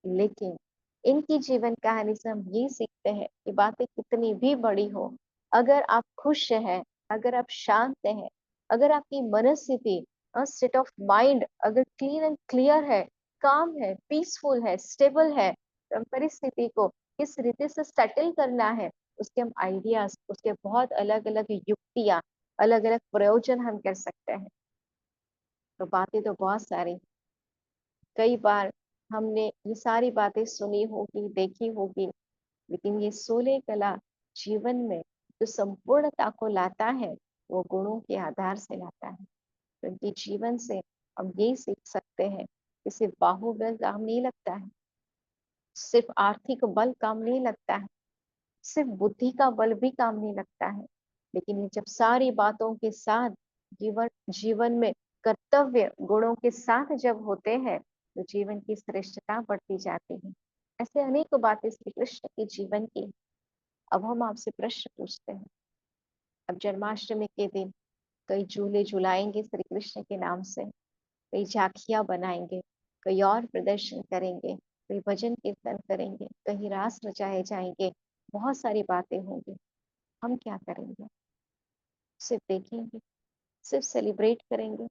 लेकिन इनकी जीवन कहानी से हम ये सीखते हैं कि बातें कितनी भी बड़ी हो, अगर आप खुश हैं, अगर आप शांत हैं, अगर आपकी मनस्थिति स्टेट ऑफ माइंड अगर क्लीन एंड क्लियर है, काम है, पीसफुल है, स्टेबल है, तो हम परिस्थिति को किस रीति से सेटल करना है, उसके हम आइडियाज, उसके बहुत अलग अलग युक्तियां, अलग अलग प्रयोजन हम कर सकते हैं। तो बातें तो बहुत सारी, कई बार हमने ये सारी बातें सुनी होगी, देखी होगी, लेकिन ये 16 कला जीवन में जो संपूर्णता को लाता है, वो गुणों के आधार से लाता है। क्योंकि जीवन से हम ये सीख सकते हैं कि सिर्फ बाहुबल काम नहीं लगता है, सिर्फ आर्थिक बल काम नहीं लगता है, सिर्फ बुद्धि का बल भी काम नहीं लगता है, लेकिन ये जब सारी बातों के साथ जीवन जीवन में कर्तव्य गुणों के साथ जब होते हैं, तो जीवन की श्रेष्ठता बढ़ती जाती है। ऐसे अनेक बातें श्री कृष्ण के जीवन की। अब हम आपसे प्रश्न पूछते हैं। अब जन्माष्टमी के दिन कई झूले झुलाएंगे श्री कृष्ण के नाम से, कई झांकियां बनाएंगे, कई और प्रदर्शन करेंगे, कई भजन कीर्तन करेंगे, कहीं रास रचाए जाएंगे, बहुत सारी बातें होंगी। हम क्या करेंगे? सिर्फ देखेंगे, सिर्फ सेलिब्रेट करेंगे,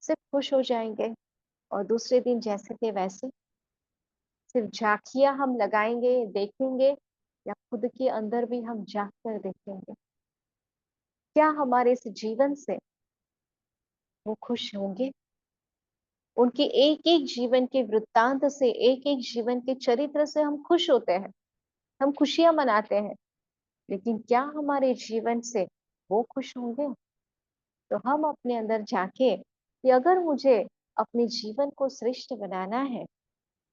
सिर्फ खुश हो जाएंगे और दूसरे दिन जैसे थे वैसे? सिर्फ झांकियां हम लगाएंगे, देखेंगे, या खुद के अंदर भी हम झांक कर देखेंगे? क्या हमारे इस जीवन से वो खुश होंगे? उनके एक एक जीवन के वृत्तांत से, एक एक जीवन के चरित्र से हम खुश होते हैं, हम खुशियां मनाते हैं, लेकिन क्या हमारे जीवन से वो खुश होंगे? तो हम अपने अंदर झांके कि अगर मुझे अपने जीवन को श्रेष्ठ बनाना है,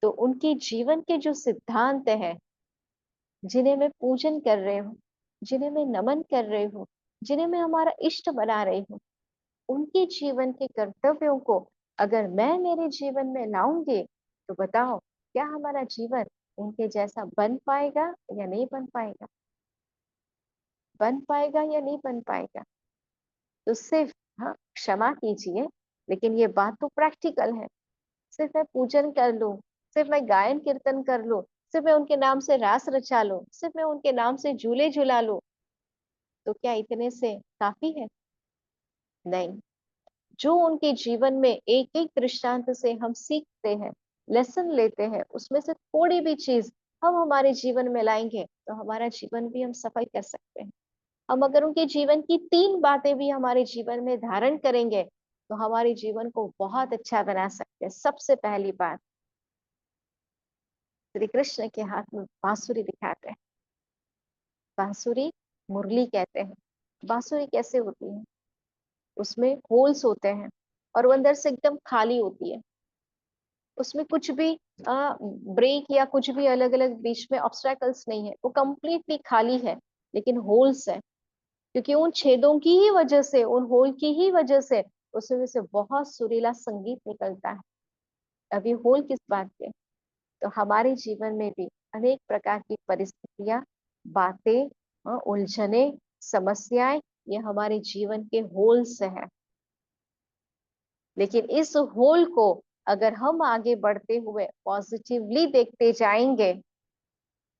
तो उनके जीवन के जो सिद्धांत हैं, जिन्हें मैं पूजन कर रही हूँ, जिन्हें मैं नमन कर रही हूँ, जिन्हें मैं हमारा इष्ट बना रही हूँ, उनके जीवन के कर्तव्यों को अगर मैं मेरे जीवन में लाऊंगी, तो बताओ क्या हमारा जीवन उनके जैसा बन पाएगा या नहीं बन पाएगा? बन पाएगा या नहीं बन पाएगा? तो सिर्फ, हाँ क्षमा कीजिए, लेकिन ये बात तो प्रैक्टिकल है। सिर्फ मैं पूजन कर लूं, सिर्फ मैं गायन कीर्तन कर लूं, सिर्फ मैं उनके नाम से रास रचा लूं, सिर्फ मैं उनके नाम से झूले झुला लूं, तो क्या इतने से काफी है? नहीं। जो उनके जीवन में एक एक दृष्टांत से हम सीखते हैं, लेसन लेते हैं, उसमें से थोड़ी भी चीज हम हमारे जीवन में लाएंगे, तो हमारा जीवन भी हम सफल कर सकते हैं। हम अगर उनके जीवन की 3 बातें भी हमारे जीवन में धारण करेंगे, तो हमारे जीवन को बहुत अच्छा बना सकते हैं। सबसे पहली बात, श्री कृष्ण के हाथ में बांसुरी दिखाते हैं। बांसुरी मुरली कहते हैं। बांसुरी कैसे होती है? उसमें होल्स होते हैं और वो अंदर से एकदम खाली होती है। उसमें कुछ भी ब्रेक या कुछ भी अलग अलग बीच में ऑब्स्टेकल्स नहीं है, वो कंप्लीटली खाली है, लेकिन होल्स है। क्योंकि उन छेदों की ही वजह से, उन होल की ही वजह से उसमें से बहुत सुरीला संगीत निकलता है। अब ये होल किस बात के? तो हमारे जीवन में भी अनेक प्रकार की परिस्थितियां, बातें, उलझने, समस्याएं, ये हमारे जीवन के होल्स हैं। लेकिन इस होल को अगर हम आगे बढ़ते हुए पॉजिटिवली देखते जाएंगे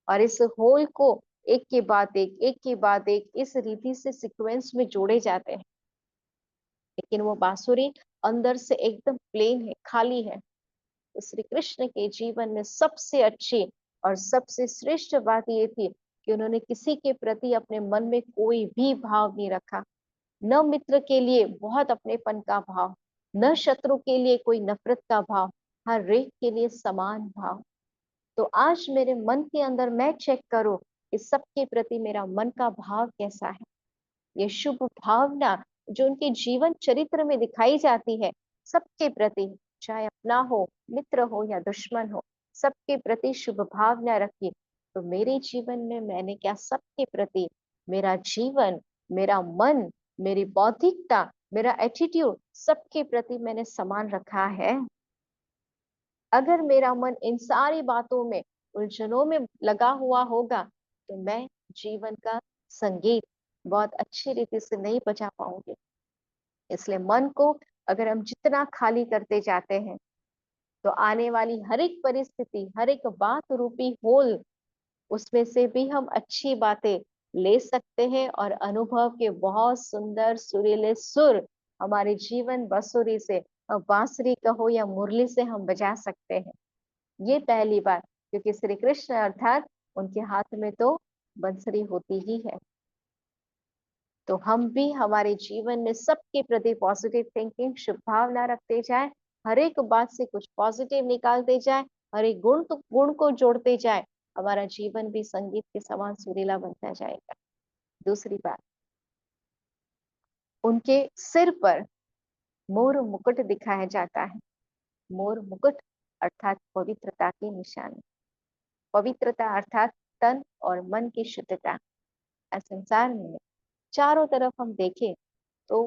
और इस होल को एक के बाद एक के बाद एक इस रीति से सीक्वेंस में जोड़े जाते हैं, लेकिन वो बांसुरी अंदर से एकदम प्लेन है, खाली है। तो श्री कृष्ण के जीवन में सबसे अच्छी और सबसे श्रेष्ठ बात ये थी कि उन्होंने किसी के प्रति अपने मन में कोई भी भाव नहीं रखा। न मित्र के लिए बहुत अपनेपन का भाव, न शत्रु के लिए कोई नफरत का भाव, हर एक के लिए समान भाव। तो आज मेरे मन के अंदर मैं चेक करूं कि सबके प्रति मेरा मन का भाव कैसा है। ये शुभ भावना जो उनके जीवन चरित्र में दिखाई जाती है, सबके प्रति, चाहे अपना हो, मित्र हो या दुश्मन हो, सबके प्रति शुभ भावना रखी। तो मेरे जीवन में मैंने क्या सबके प्रति, मेरा जीवन, मेरा मन, मेरी बौद्धिकता, मेरा एटीट्यूड, सबके प्रति मैंने समान रखा है? अगर मेरा मन इन सारी बातों में, उलझनों में लगा हुआ होगा, तो मैं जीवन का संगीत बहुत अच्छी रीति से नहीं बजा पाऊंगी। इसलिए मन को अगर हम जितना खाली करते जाते हैं तो आने वाली हर एक परिस्थिति, हर एक बात रूपी होल, उसमें से भी हम अच्छी बातें ले सकते हैं और अनुभव के बहुत सुंदर सुरीले सुर हमारे जीवन बंसुरी से, बांसुरी कहो या मुरली से हम बजा सकते हैं। ये पहली बात, क्योंकि श्री कृष्ण अर्थात उनके हाथ में तो बंसुरी होती ही है। तो हम भी हमारे जीवन में सबके प्रति पॉजिटिव थिंकिंग, शुभ भावना रखते जाएं, हर एक बात से कुछ पॉजिटिव निकालते जाएं, हर एक गुण को जोड़ते जाएं, हमारा जीवन भी संगीत के समान सुरीला बनता जाएगा। दूसरी बात, उनके सिर पर मोर मुकुट दिखाया जाता है। मोर मुकुट अर्थात पवित्रता की निशानी। पवित्रता अर्थात तन और मन की शुद्धता। इस संसार में चारों तरफ हम देखें तो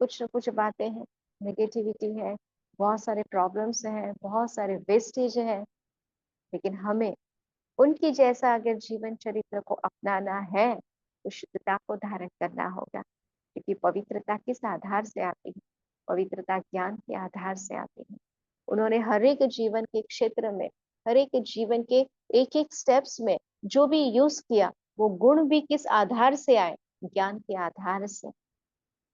कुछ न कुछ बातें हैं, नेगेटिविटी है, बहुत सारे प्रॉब्लम्स हैं, बहुत सारे वेस्टेज है, लेकिन हमें उनकी जैसा अगर जीवन चरित्र को अपनाना है तो शुद्धता को धारण करना होगा, क्योंकि पवित्रता किस आधार से आती है? पवित्रता ज्ञान के आधार से आती है। उन्होंने हर एक जीवन के क्षेत्र में, हर एक जीवन के एक एक स्टेप्स में जो भी यूज किया, वो गुण भी किस आधार से आए? ज्ञान के आधार से।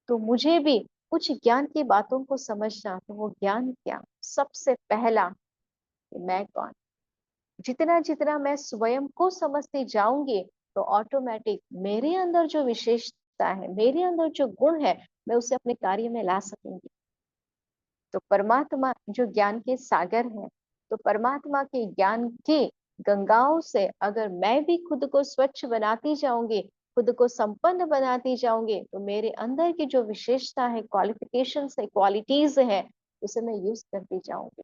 तो मुझे भी कुछ ज्ञान की बातों को समझना, तो वो ज्ञान क्या? सबसे पहला कि मैं कौन। जितना जितना मैं स्वयं को समझती जाऊंगी तो ऑटोमेटिक मेरे अंदर जो विशेषता है, मेरे अंदर जो गुण है, मैं उसे अपने कार्य में ला सकूंगी। तो परमात्मा जो ज्ञान के सागर है, तो परमात्मा के ज्ञान की गंगाओं से अगर मैं भी खुद को स्वच्छ बनाती जाऊंगी, खुद को संपन्न बनाती जाऊंगी, तो मेरे अंदर की जो विशेषता है, क्वालिफिकेशन है, क्वालिटीज है, उसे मैं यूज करती जाऊंगी।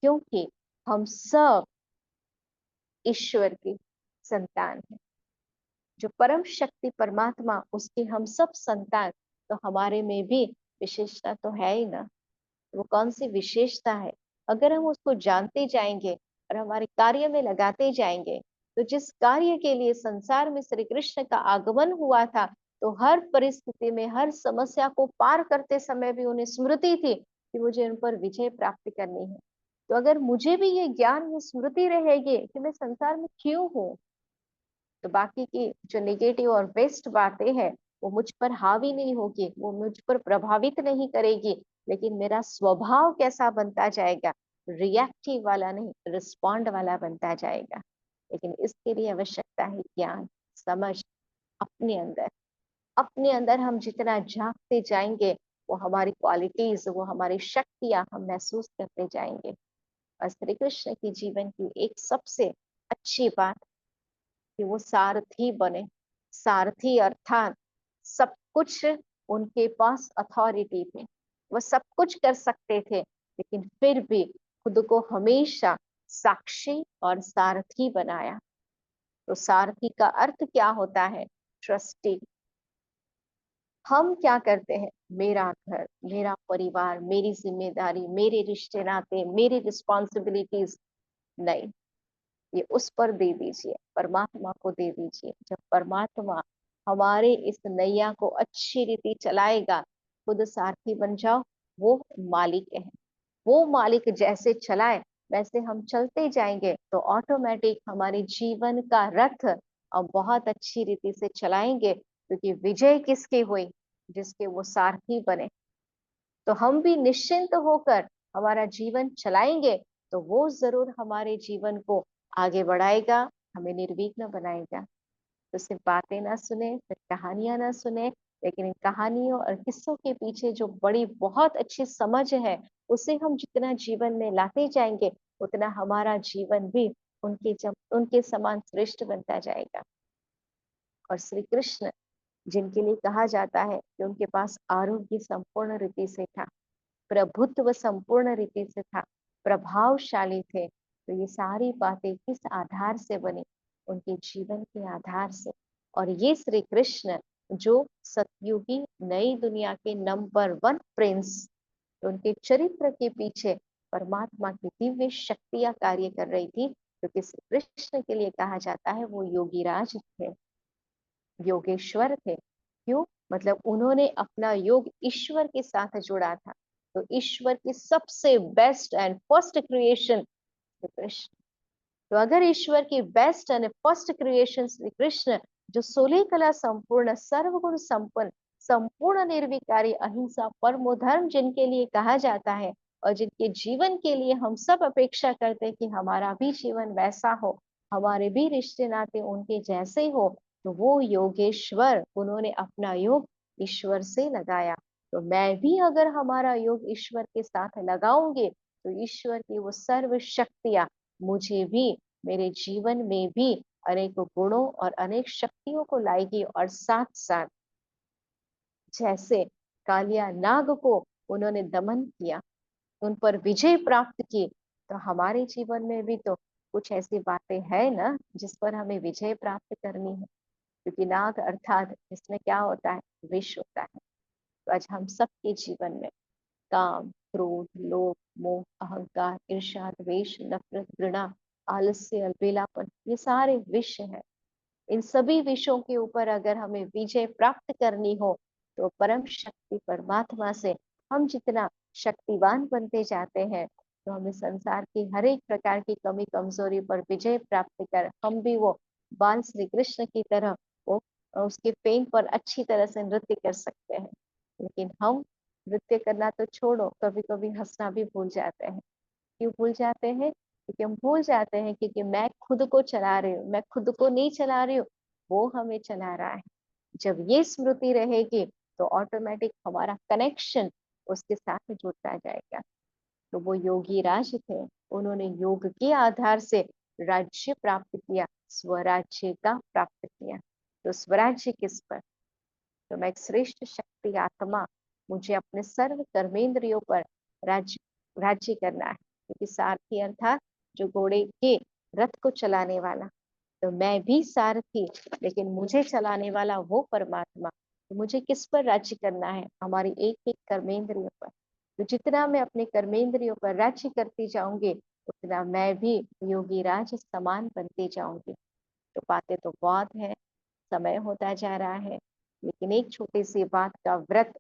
क्योंकि हम सब ईश्वर की संतान है। जो परम शक्ति परमात्मा, उसके हम सब संतान, तो हमारे में भी विशेषता तो है ही ना। वो कौन सी विशेषता है? अगर हम उसको जानते जाएंगे और हमारे कार्य में लगाते जाएंगे, तो जिस कार्य के लिए संसार में श्री कृष्ण का आगमन हुआ था, तो हर परिस्थिति में, हर समस्या को पार करते समय भी उन्हें स्मृति थी कि मुझे उन पर विजय प्राप्त करनी है। तो अगर मुझे भी ये ज्ञान, ये स्मृति रहेगी कि मैं संसार में क्यों हूँ, तो बाकी की जो नेगेटिव और वेस्ट बातें हैं वो मुझ पर हावी नहीं होगी, वो मुझ पर प्रभावित नहीं करेगी। लेकिन मेरा स्वभाव कैसा बनता जाएगा? रिएक्टिव वाला नहीं, रिस्पॉन्ड वाला बनता जाएगा। लेकिन इसके लिए आवश्यकता है ज्ञान, समझ। अपने अंदर, अपने अंदर हम जितना झांकते जाएंगे, वो हमारी क्वालिटीज, वो हमारी शक्तियां हम महसूस करते जाएंगे। और श्री कृष्ण की जीवन की एक सबसे अच्छी बात कि वो सारथी बने। सारथी अर्थात सब कुछ उनके पास अथॉरिटी थी, वो सब कुछ कर सकते थे, लेकिन फिर भी खुद को हमेशा साक्षी और सारथी बनाया। तो सारथी का अर्थ क्या होता है? ट्रस्टी। हम क्या करते हैं? मेरा घर, मेरा परिवार, मेरी जिम्मेदारी, मेरे रिश्ते नाते, मेरी रिस्पॉन्सिबिलिटीज, नहीं, ये उस पर दे दीजिए, परमात्मा को दे दीजिए। जब परमात्मा हमारे इस नैया को अच्छी रीति चलाएगा, खुद सारथी बन जाओ, वो मालिक है। वो मालिक जैसे चलाए वैसे हम चलते जाएंगे, तो ऑटोमेटिक हमारे जीवन का रथ अब बहुत अच्छी रीति से चलाएंगे, क्योंकि विजय किसकी हुई? जिसके वो सारथी बने। तो हम भी निश्चिंत होकर हमारा जीवन चलाएंगे, तो वो जरूर हमारे जीवन को आगे बढ़ाएगा, हमें निर्विघ्न बनाएगा। तो सिर्फ बातें ना सुने, सिर्फ कहानियां ना सुने, लेकिन इन कहानियों और किस्सों के पीछे जो बड़ी बहुत अच्छी समझ है, उसे हम जितना जीवन में लाते जाएंगे, उतना हमारा जीवन भी उनके समान श्रेष्ठ बनता जाएगा। और श्री कृष्ण, जिनके लिए कहा जाता है कि उनके पास आरोग्य संपूर्ण रीति से था, प्रभुत्व संपूर्ण रीति से था, प्रभावशाली थे, तो ये सारी बातें किस आधार से बनी? उनके जीवन के आधार से। और ये श्री कृष्ण जो सतयुगी नई दुनिया के नंबर 1 प्रिंस, तो उनके चरित्र के पीछे परमात्मा की दिव्य शक्तियां कार्य कर रही थी, क्योंकि श्री कृष्ण के लिए कहा जाता है वो योगीराज थे, योगेश्वर थे। क्यों? मतलब उन्होंने अपना योग ईश्वर के साथ जोड़ा था। तो ईश्वर की सबसे best and first creation Shri Krishna. तो अगर ईश्वर की best and first creation Shri Krishna, जो 16 कला संपूर्ण, सर्वगुण संपन्न, संपूर्ण निर्विकारी, अहिंसा, परमो धर्म जिनके लिए कहा जाता है, और जिनके जीवन के लिए हम सब अपेक्षा करते हैं कि हमारा भी जीवन वैसा हो, हमारे भी रिश्ते नाते उनके जैसे हो, तो वो योगेश्वर, उन्होंने अपना योग ईश्वर से लगाया। तो मैं भी अगर हमारा योग ईश्वर के साथ लगाऊंगी, तो ईश्वर की वो सर्व शक्तियां मुझे भी, मेरे जीवन में भी अनेक गुणों और अनेक शक्तियों को लाएगी। और साथ साथ जैसे कालिया नाग को उन्होंने दमन किया, उन पर विजय प्राप्त की, तो हमारे जीवन में भी तो कुछ ऐसी बातें हैं ना जिस पर हमें विजय प्राप्त करनी है। क्योंकि नाग अर्थात इसमें क्या होता है, विष होता है। तो आज हम सबके जीवन में काम, क्रोध, लोभ, मोह, अहंकार, ईर्ष्या, द्वेष, नफरत, घृणा, आलस्य, अलबेलापन, ये सारे विष हैं। इन सभी विषयों के ऊपर अगर हमें विजय प्राप्त करनी हो, तो परम शक्ति परमात्मा से हम जितना शक्तिवान बनते जाते हैं, तो हमें संसार की हर एक प्रकार की कमी कमजोरी पर विजय प्राप्त कर हम भी वो बाल श्री कृष्ण की तरह वो उसके पेन पर अच्छी तरह से नृत्य कर सकते हैं। लेकिन हम नृत्य करना तो छोड़ो, कभी कभी हंसना भी भूल जाते हैं। क्यों भूल जाते हैं? क्योंकि हम भूल जाते हैं कि मैं खुद को चला रही हूँ, मैं खुद को नहीं चला रही हूँ, वो हमें चला रहा है। जब ये स्मृति रहेगी, तो ऑटोमेटिक हमारा कनेक्शन उसके साथ जुड़ता जाएगा। तो वो योगी राज थे, उन्होंने योग के आधार से राज्य प्राप्त किया, स्वराज्य का प्राप्त किया। तो स्वराज्य किस पर? तो मैं एक श्रेष्ठ शक्ति आत्मा, मुझे अपने सर्व कर्मेंद्रियों पर राज्य राज्य करना है। क्योंकि सारथी अर्थात जो घोड़े के रथ को चलाने वाला, तो मैं भी सारथी, लेकिन मुझे चलाने वाला वो परमात्मा। तो मुझे किस पर राज्य करना है? हमारी एक एक कर्मेंद्रियों पर। तो जितना मैं अपने कर्मेंद्रियों पर राज्य करती जाऊंगी, उतना मैं भी योगी राज समान बनती जाऊंगी। तो बातें तो बहुत है, समय होता जा रहा है, लेकिन एक छोटी सी बात का व्रत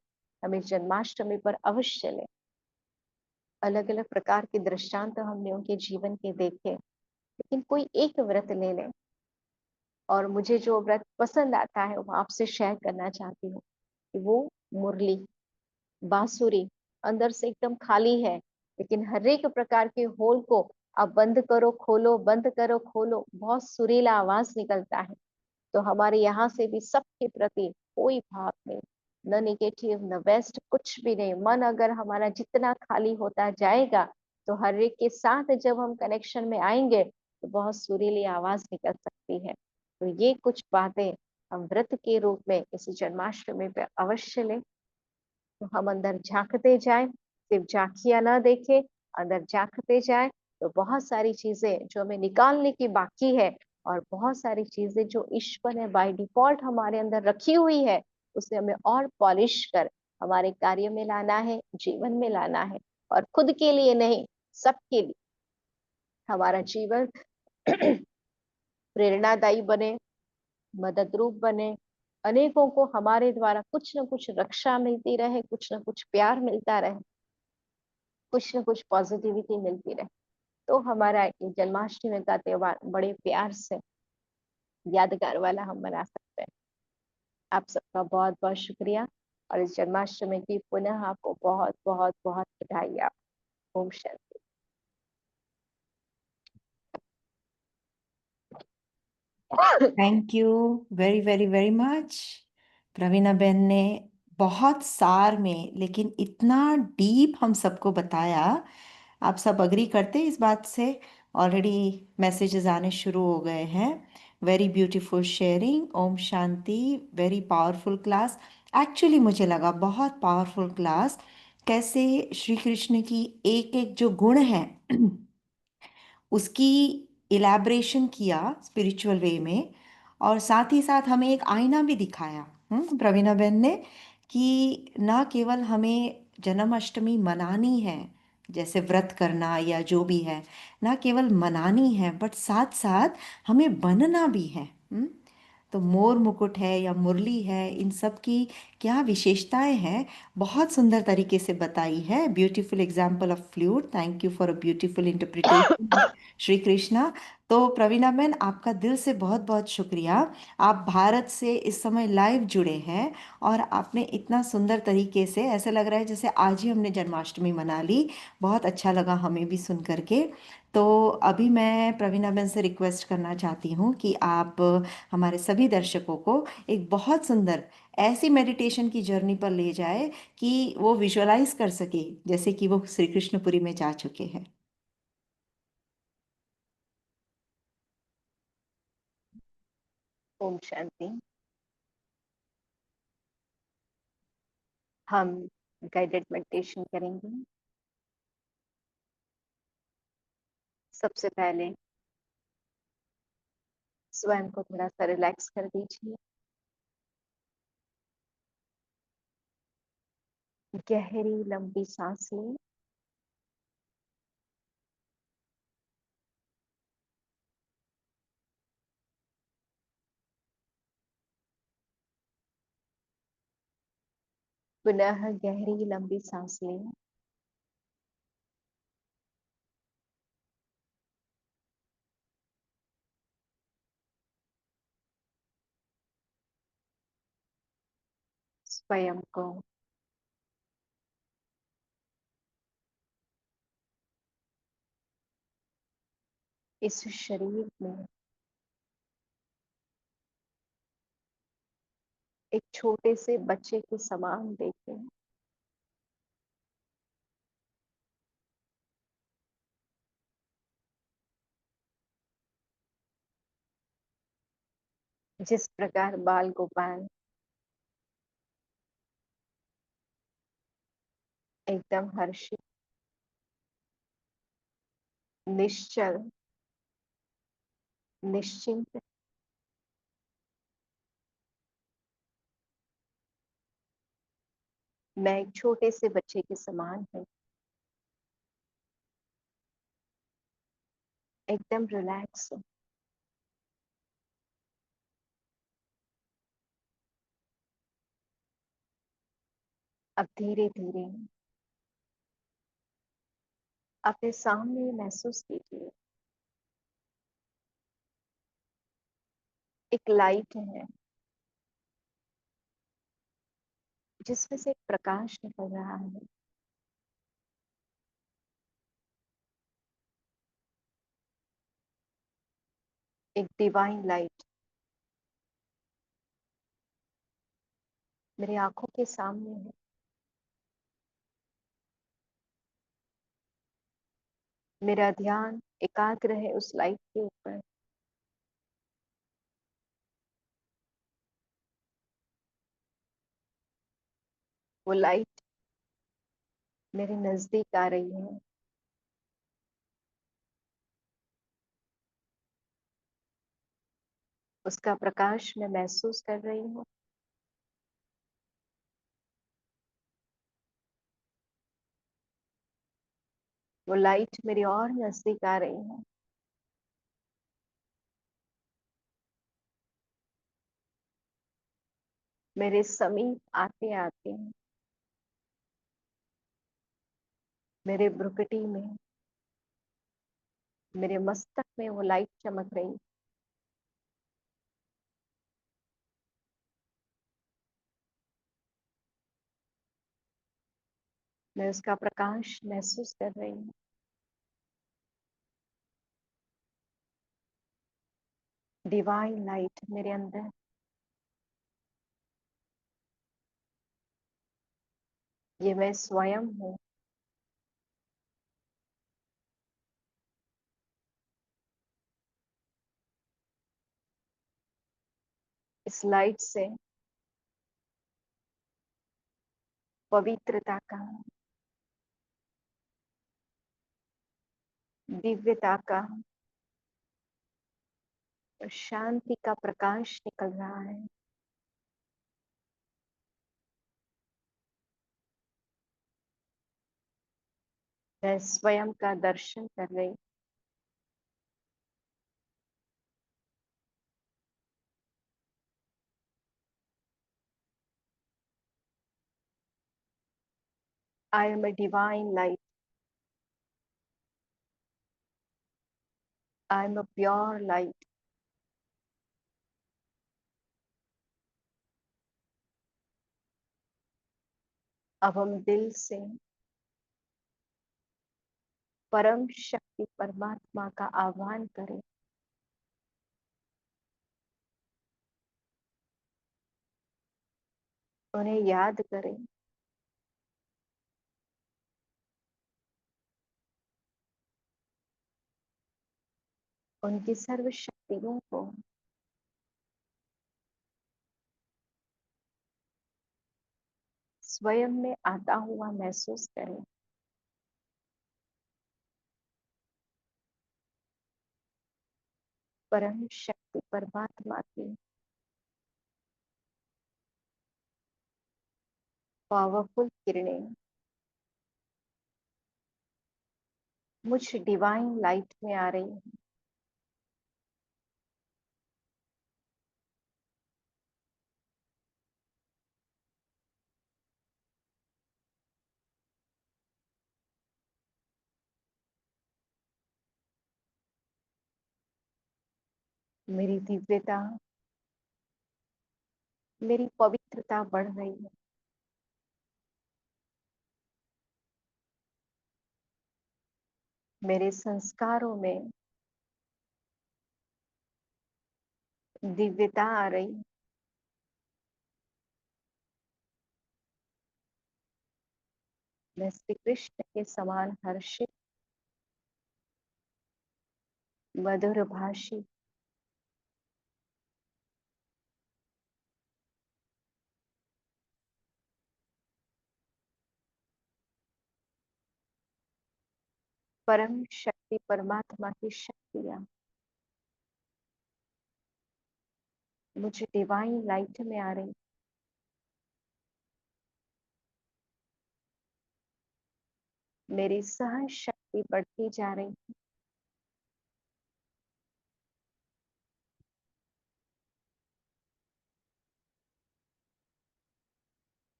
हमें जन्माष्टमी पर अवश्य लें। अलग अलग प्रकार के दृष्टांत हमने उनके जीवन के देखे, लेकिन कोई एक व्रत ले लें। और मुझे जो व्रत पसंद आता है वो आपसे शेयर करना चाहती हूँ कि वो मुरली, बांसुरी, अंदर से एकदम खाली है, लेकिन हर एक प्रकार के होल को आप बंद करो खोलो, बंद करो खोलो, बहुत सुरीला आवाज निकलता है। तो हमारे यहाँ से भी सबके प्रति कोई भाव नहीं, न निगेटिव न वेस्ट, कुछ भी नहीं। मन अगर हमारा जितना खाली होता जाएगा, तो हर एक के साथ जब हम कनेक्शन में आएंगे, तो बहुत सुरीली आवाज निकल सकती है। तो ये कुछ बातें हम व्रत के रूप में इस जन्माष्टमी पे अवश्य लें। तो हम अंदर झांकते जाएं, सिर्फ झांकियां ना देखें, अंदर झांकते जाएं, तो बहुत सारी चीजें जो हमें निकालने की बाकी है, और बहुत सारी चीजें जो ईश्वर ने बाय डिफॉल्ट हमारे अंदर रखी हुई है, उसे हमें और पॉलिश कर हमारे कार्य में लाना है, जीवन में लाना है। और खुद के लिए नहीं, सबके लिए हमारा जीवन प्रेरणादायी बने, मदद रूप बने, अनेकों को हमारे द्वारा कुछ न कुछ रक्षा मिलती रहे, कुछ न कुछ प्यार मिलता रहे, कुछ न कुछ पॉजिटिविटी मिलती रहे। तो हमारा ये जन्माष्टमी का त्योहार बड़े प्यार से यादगार वाला हम मना सकते हैं। आप सबका बहुत बहुत शुक्रिया, और इस जन्माष्टमी की पुनः आपको बहुत बहुत बहुत बधाई। आप ओम शांति। Thank you very very very much. Praveena बहन ने बहुत सार में लेकिन इतना डीप हम सबको बताया। आप सब अग्री करते हैं इस बात से? ऑलरेडी मैसेजेस आने शुरू हो गए हैं। Very beautiful sharing, Om Shanti, very powerful class. Actually मुझे लगा बहुत पावरफुल क्लास, कैसे श्री कृष्ण की एक एक जो गुण है उसकी इलैबोरेशन किया स्पिरिचुअल वे में, और साथ ही साथ हमें एक आईना भी दिखाया प्रवीणा बहन ने, कि ना केवल हमें जन्माष्टमी मनानी है, जैसे व्रत करना या जो भी है, ना केवल मनानी है, बट साथ साथ हमें बनना भी है। तो मोर मुकुट है या मुरली है, इन सब की क्या विशेषताएं हैं, बहुत सुंदर तरीके से बताई है। Beautiful example of flute. Thank you for a beautiful interpretation of Shri Krishna. तो प्रवीणा बहन, आपका दिल से बहुत बहुत शुक्रिया। आप भारत से इस समय लाइव जुड़े हैं और आपने इतना सुंदर तरीके से, ऐसा लग रहा है जैसे आज ही हमने जन्माष्टमी मना ली। बहुत अच्छा लगा हमें भी सुन करके। तो अभी मैं प्रवीणा बहन से रिक्वेस्ट करना चाहती हूँ कि आप हमारे सभी दर्शकों को एक बहुत सुंदर ऐसी मेडिटेशन की जर्नी पर ले जाए कि वो विजुअलाइज कर सके जैसे कि वो श्री कृष्णपुरी में जा चुके हैं। ओम शांति। हम गाइडेड मेडिटेशन करेंगे। सबसे पहले स्वयं को थोड़ा सा रिलैक्स कर दीजिए। गहरी लंबी सांस लें। पुनः गहरी लंबी सांस लें। स्वयं को इस शरीर में एक छोटे से बच्चे के समान देखें। जिस प्रकार बाल गोपाल एकदम हर्षित, निश्चल, निश्चिंत, मैं एक छोटे से बच्चे के समान हूँ, एकदम रिलैक्स हूँ। अब धीरे धीरे अपने सामने महसूस कीजिए एक लाइट है जिसमें से एक प्रकाश निकल रहा है। एक डिवाइन लाइट मेरी आंखों के सामने है। मेरा ध्यान एकाग्र है उस लाइट के ऊपर। वो लाइट मेरे नजदीक आ रही है। उसका प्रकाश मैं महसूस कर रही हूँ। वो लाइट मेरी और नजदीक आ रही है। मेरे समीप आते आते मेरे भ्रुकुटी में, मेरे मस्तक में वो लाइट चमक रही है। मैं उसका प्रकाश महसूस कर रही हूँ। डिवाइन लाइट मेरे अंदर, ये मैं स्वयं हूँ। इस लाइट से पवित्रता का, दिव्यता का और शांति का प्रकाश निकल रहा है। मैं स्वयं का दर्शन कर रही। I am a divine light. I am a pure light. अब हम दिल से परम शक्ति परमात्मा का आह्वान करें। उन्हें याद करें। उनकी सर्व शक्तियों को स्वयं में आता हुआ महसूस करें। परम शक्ति परमात्मा की पावरफुल किरणें मुझ डिवाइन लाइट में आ रही है। मेरी दिव्यता, मेरी पवित्रता बढ़ रही है। मेरे संस्कारों में दिव्यता आ रही है। मैं श्री कृष्ण के समान हर्षित, मधुर भाषी, परम शक्ति परमात्मा की शक्तियां मुझे डिवाइन लाइट में आ रही। मेरी सहन शक्ति बढ़ती जा रही।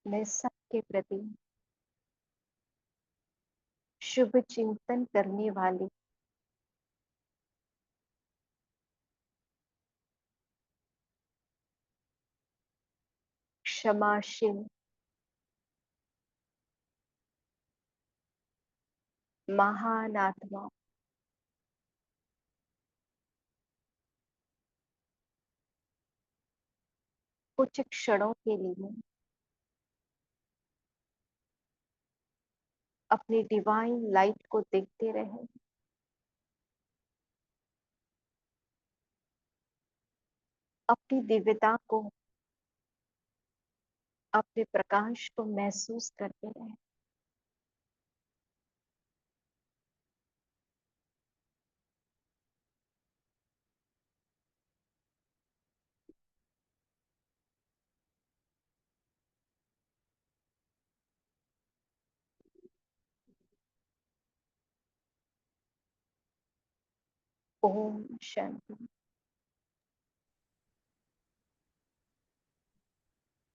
मैं सबके प्रति शुभ चिंतन करने वाली, क्षमाशील, महान आत्मा, कुछ क्षणों के लिए अपनी डिवाइन लाइट को देखते रहे। अपनी दिव्यता को, अपने प्रकाश को महसूस करते रहे। ओम शांति।